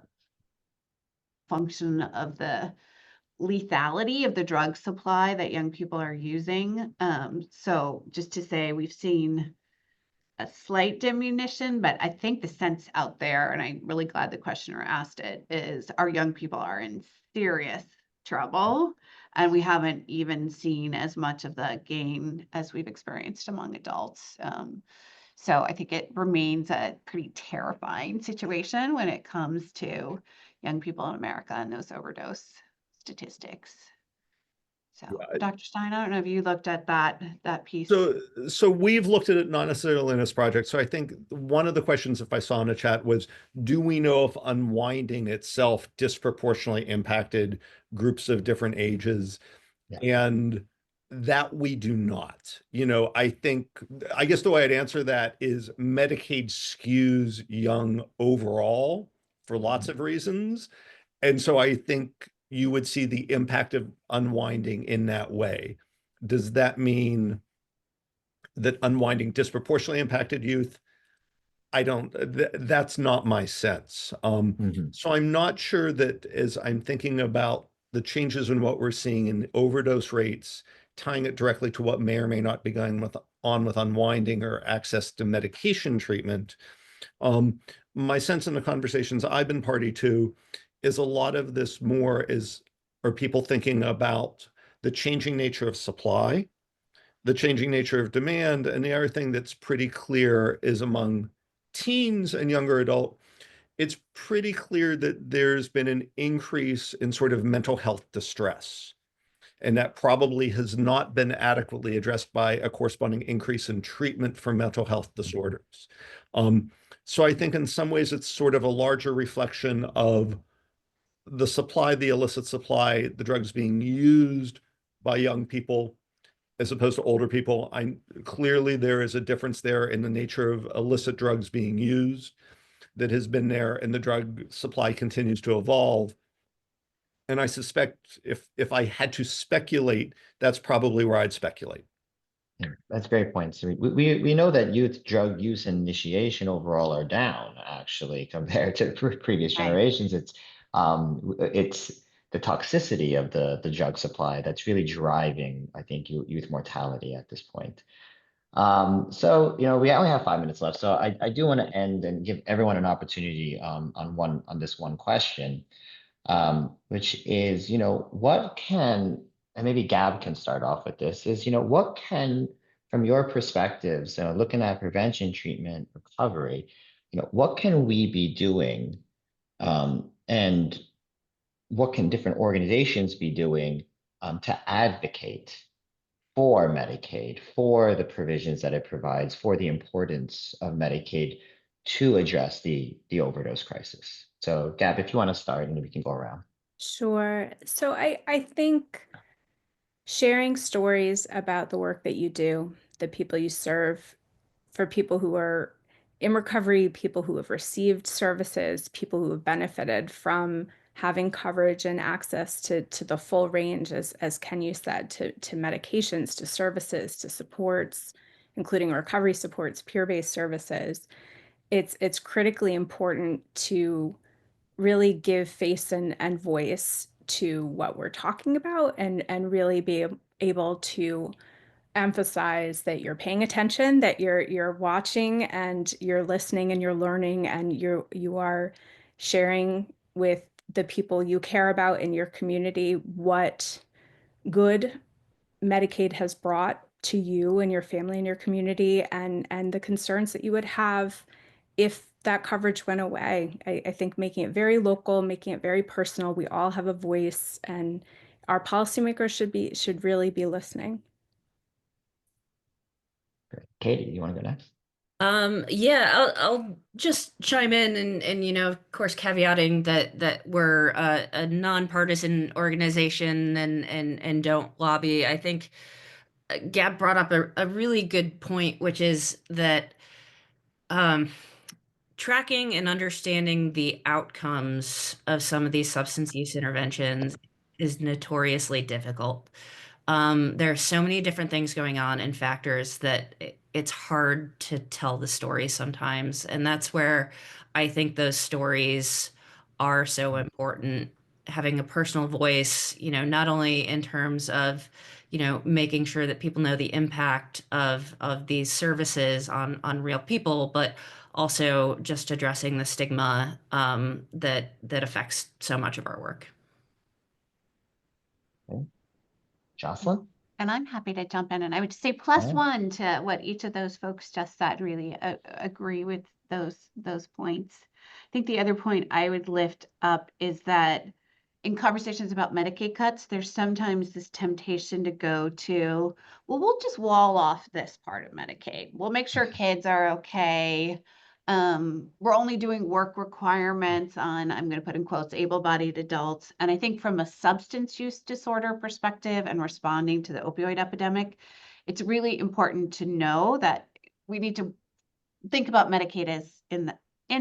S2: function of the lethality of the drug supply that young people are using. So just to say, we've seen a slight diminution, but I think the sense out there, and I'm really glad the questioner asked it, is our young people are in serious trouble. And we haven't even seen as much of the gain as we've experienced among adults. So I think it remains a pretty terrifying situation when it comes to young people in America and those overdose statistics. So,
S3: Yeah.
S2: Dr. Stein, I don't know if you looked at that piece.
S3: So we've looked at it not necessarily in this project. So I think one of the questions, if I saw in the chat, was, do we know if unwinding itself disproportionately impacted groups of different ages?
S7: Yeah.
S3: And that we do not. I guess the way I'd answer that is Medicaid skews young overall for lots of reasons. And so I think you would see the impact of unwinding in that way. Does that mean that unwinding disproportionately impacted youth? That's not my sense. So I'm not sure that as I'm thinking about the changes in what we're seeing in overdose rates, tying it directly to what may or may not be going on with unwinding or access to medication treatment. My sense in the conversations I've been party to is a lot of this are people thinking about the changing nature of supply, the changing nature of demand, and the other thing that's pretty clear is among teens and younger adult, it's pretty clear that there's been an increase in sort of mental health distress. And that probably has not been adequately addressed by a corresponding increase in treatment for mental health disorders. So I think in some ways it's sort of a larger reflection of the supply, the illicit supply, the drugs being used by young people as opposed to older people. Clearly there is a difference there in the nature of illicit drugs being used that has been there, and the drug supply continues to evolve. And I suspect if I had to speculate, that's probably where I'd speculate.
S7: Yeah, that's a great point. So we know that youth drug use and initiation overall are down, actually, compared to previous generations. It's the toxicity of the drug supply that's really driving, I think, youth mortality at this point. So we only have 5 minutes left, so I do want to end and give everyone an opportunity on this one question, which is, what can, and maybe Gab can start off with this, is, what can, from your perspectives, looking at prevention, treatment, recovery, what can we be doing, and what can different organizations be doing to advocate for Medicaid, for the provisions that it provides, for the importance of Medicaid to address the overdose crisis? So Gab, if you want to start, and we can go around.
S5: Sure. So I think sharing stories about the work that you do, the people you serve, for people who are in recovery, people who have received services, people who have benefited from having coverage and access to the full range, as Ken said, to medications, to services, to supports, including recovery supports, peer-based services. It's critically important to really give face and voice to what we're talking about, and really be able to emphasize that you're paying attention, that you're watching and you're listening and you're learning, and you are sharing with the people you care about in your community what good Medicaid has brought to you and your family and your community, and the concerns that you would have if that coverage went away. I think making it very local, making it very personal. We all have a voice, and our policymakers should really be listening.
S7: Great. Katie, you want to go next?
S6: Yeah, I'll just chime in and of course, caveating that we're a nonpartisan organization and don't lobby. I think Gab brought up a really good point, which is that um, tracking and understanding the outcomes of some of these substance use interventions is notoriously difficult. There are so many different things going on and factors that it's hard to tell the story sometimes. And that's where I think those stories are so important. Having a personal voice, not only in terms of, making sure that people know the impact of these services on real people, but also just addressing the stigma that affects so much of our work.
S7: Okay. Jocelyn?
S2: And I'm happy to jump in, and I would say plus
S7: Yeah.
S2: one to what each of those folks just said. Really agree with those points. I think the other point I would lift up is that in conversations about Medicaid cuts, there's sometimes this temptation to go to, well, we'll just wall off this part of Medicaid. We'll make sure kids are okay. We're only doing work requirements on, I'm going to put in quotes, able-bodied adults. And I think from a substance use disorder perspective and responding to the opioid epidemic, it's really important to know that we need to think about Medicaid as in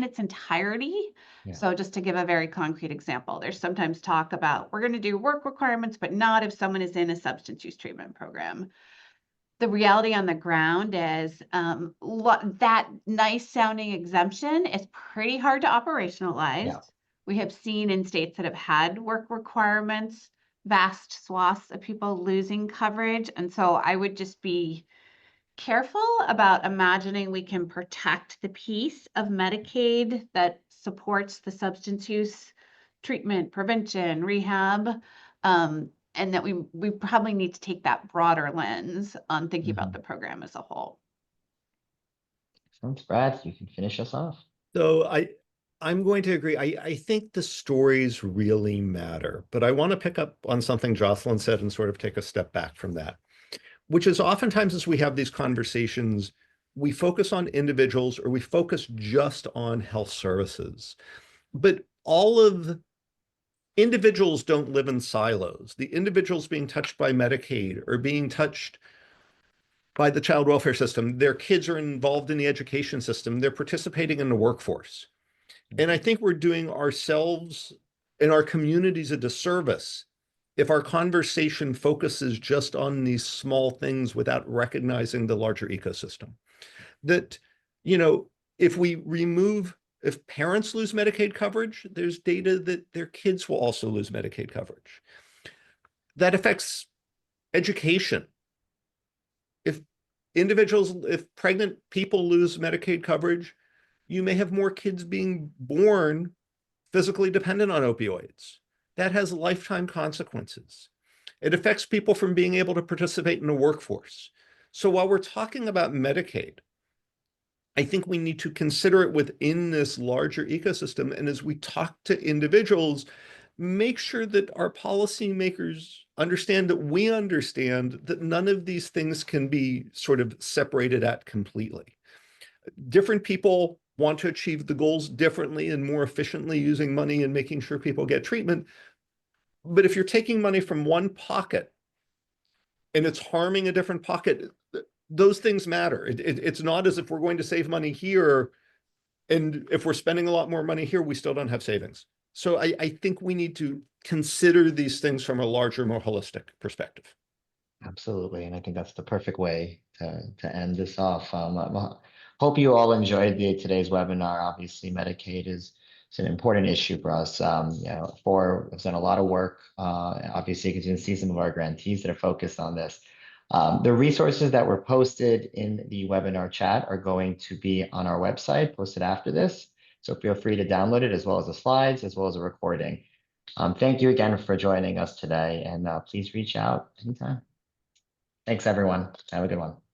S2: its entirety.
S7: Yeah.
S2: So just to give a very concrete example, there's sometimes talk about we're going to do work requirements, but not if someone is in a substance use treatment program. The reality on the ground is that nice sounding exemption is pretty hard to operationalize.
S7: Yeah.
S2: We have seen in states that have had work requirements, vast swaths of people losing coverage. And so I would just be careful about imagining we can protect the piece of Medicaid that supports the substance use treatment, prevention, rehab, and that we probably need to take that broader lens on thinking about the program as a whole.
S7: Thanks, Brad. You can finish us off.
S3: So I'm going to agree. I think the stories really matter, but I want to pick up on something Jocelyn said and sort of take a step back from that, which is oftentimes as we have these conversations, we focus on individuals or we focus just on health services. But all of individuals don't live in silos. The individuals being touched by Medicaid or being touched by the child welfare system, their kids are involved in the education system, they're participating in the workforce. And I think we're doing ourselves and our communities a disservice if our conversation focuses just on these small things without recognizing the larger ecosystem. That, if parents lose Medicaid coverage, there's data that their kids will also lose Medicaid coverage. That affects education. If pregnant people lose Medicaid coverage, you may have more kids being born physically dependent on opioids. That has lifetime consequences. It affects people from being able to participate in the workforce. So while we're talking about Medicaid, I think we need to consider it within this larger ecosystem. And as we talk to individuals, make sure that our policymakers understand that we understand that none of these things can be sort of separated out completely. Different people want to achieve the goals differently and more efficiently using money and making sure people get treatment. But if you're taking money from one pocket and it's harming a different pocket, those things matter. It's not as if we're going to save money here, and if we're spending a lot more money here, we still don't have savings. So I think we need to consider these things from a larger, more holistic perspective.
S7: Absolutely. And I think that's the perfect way to end this off. Hope you all enjoyed today's webinar. Obviously, Medicaid is an important issue for us. We've done a lot of work. Obviously, you can see some of our grantees that are focused on this. The resources that were posted in the webinar chat are going to be on our website, posted after this. So feel free to download it, as well as the slides, as well as a recording. Thank you again for joining us today, and please reach out anytime. Thanks, everyone. Have a good one.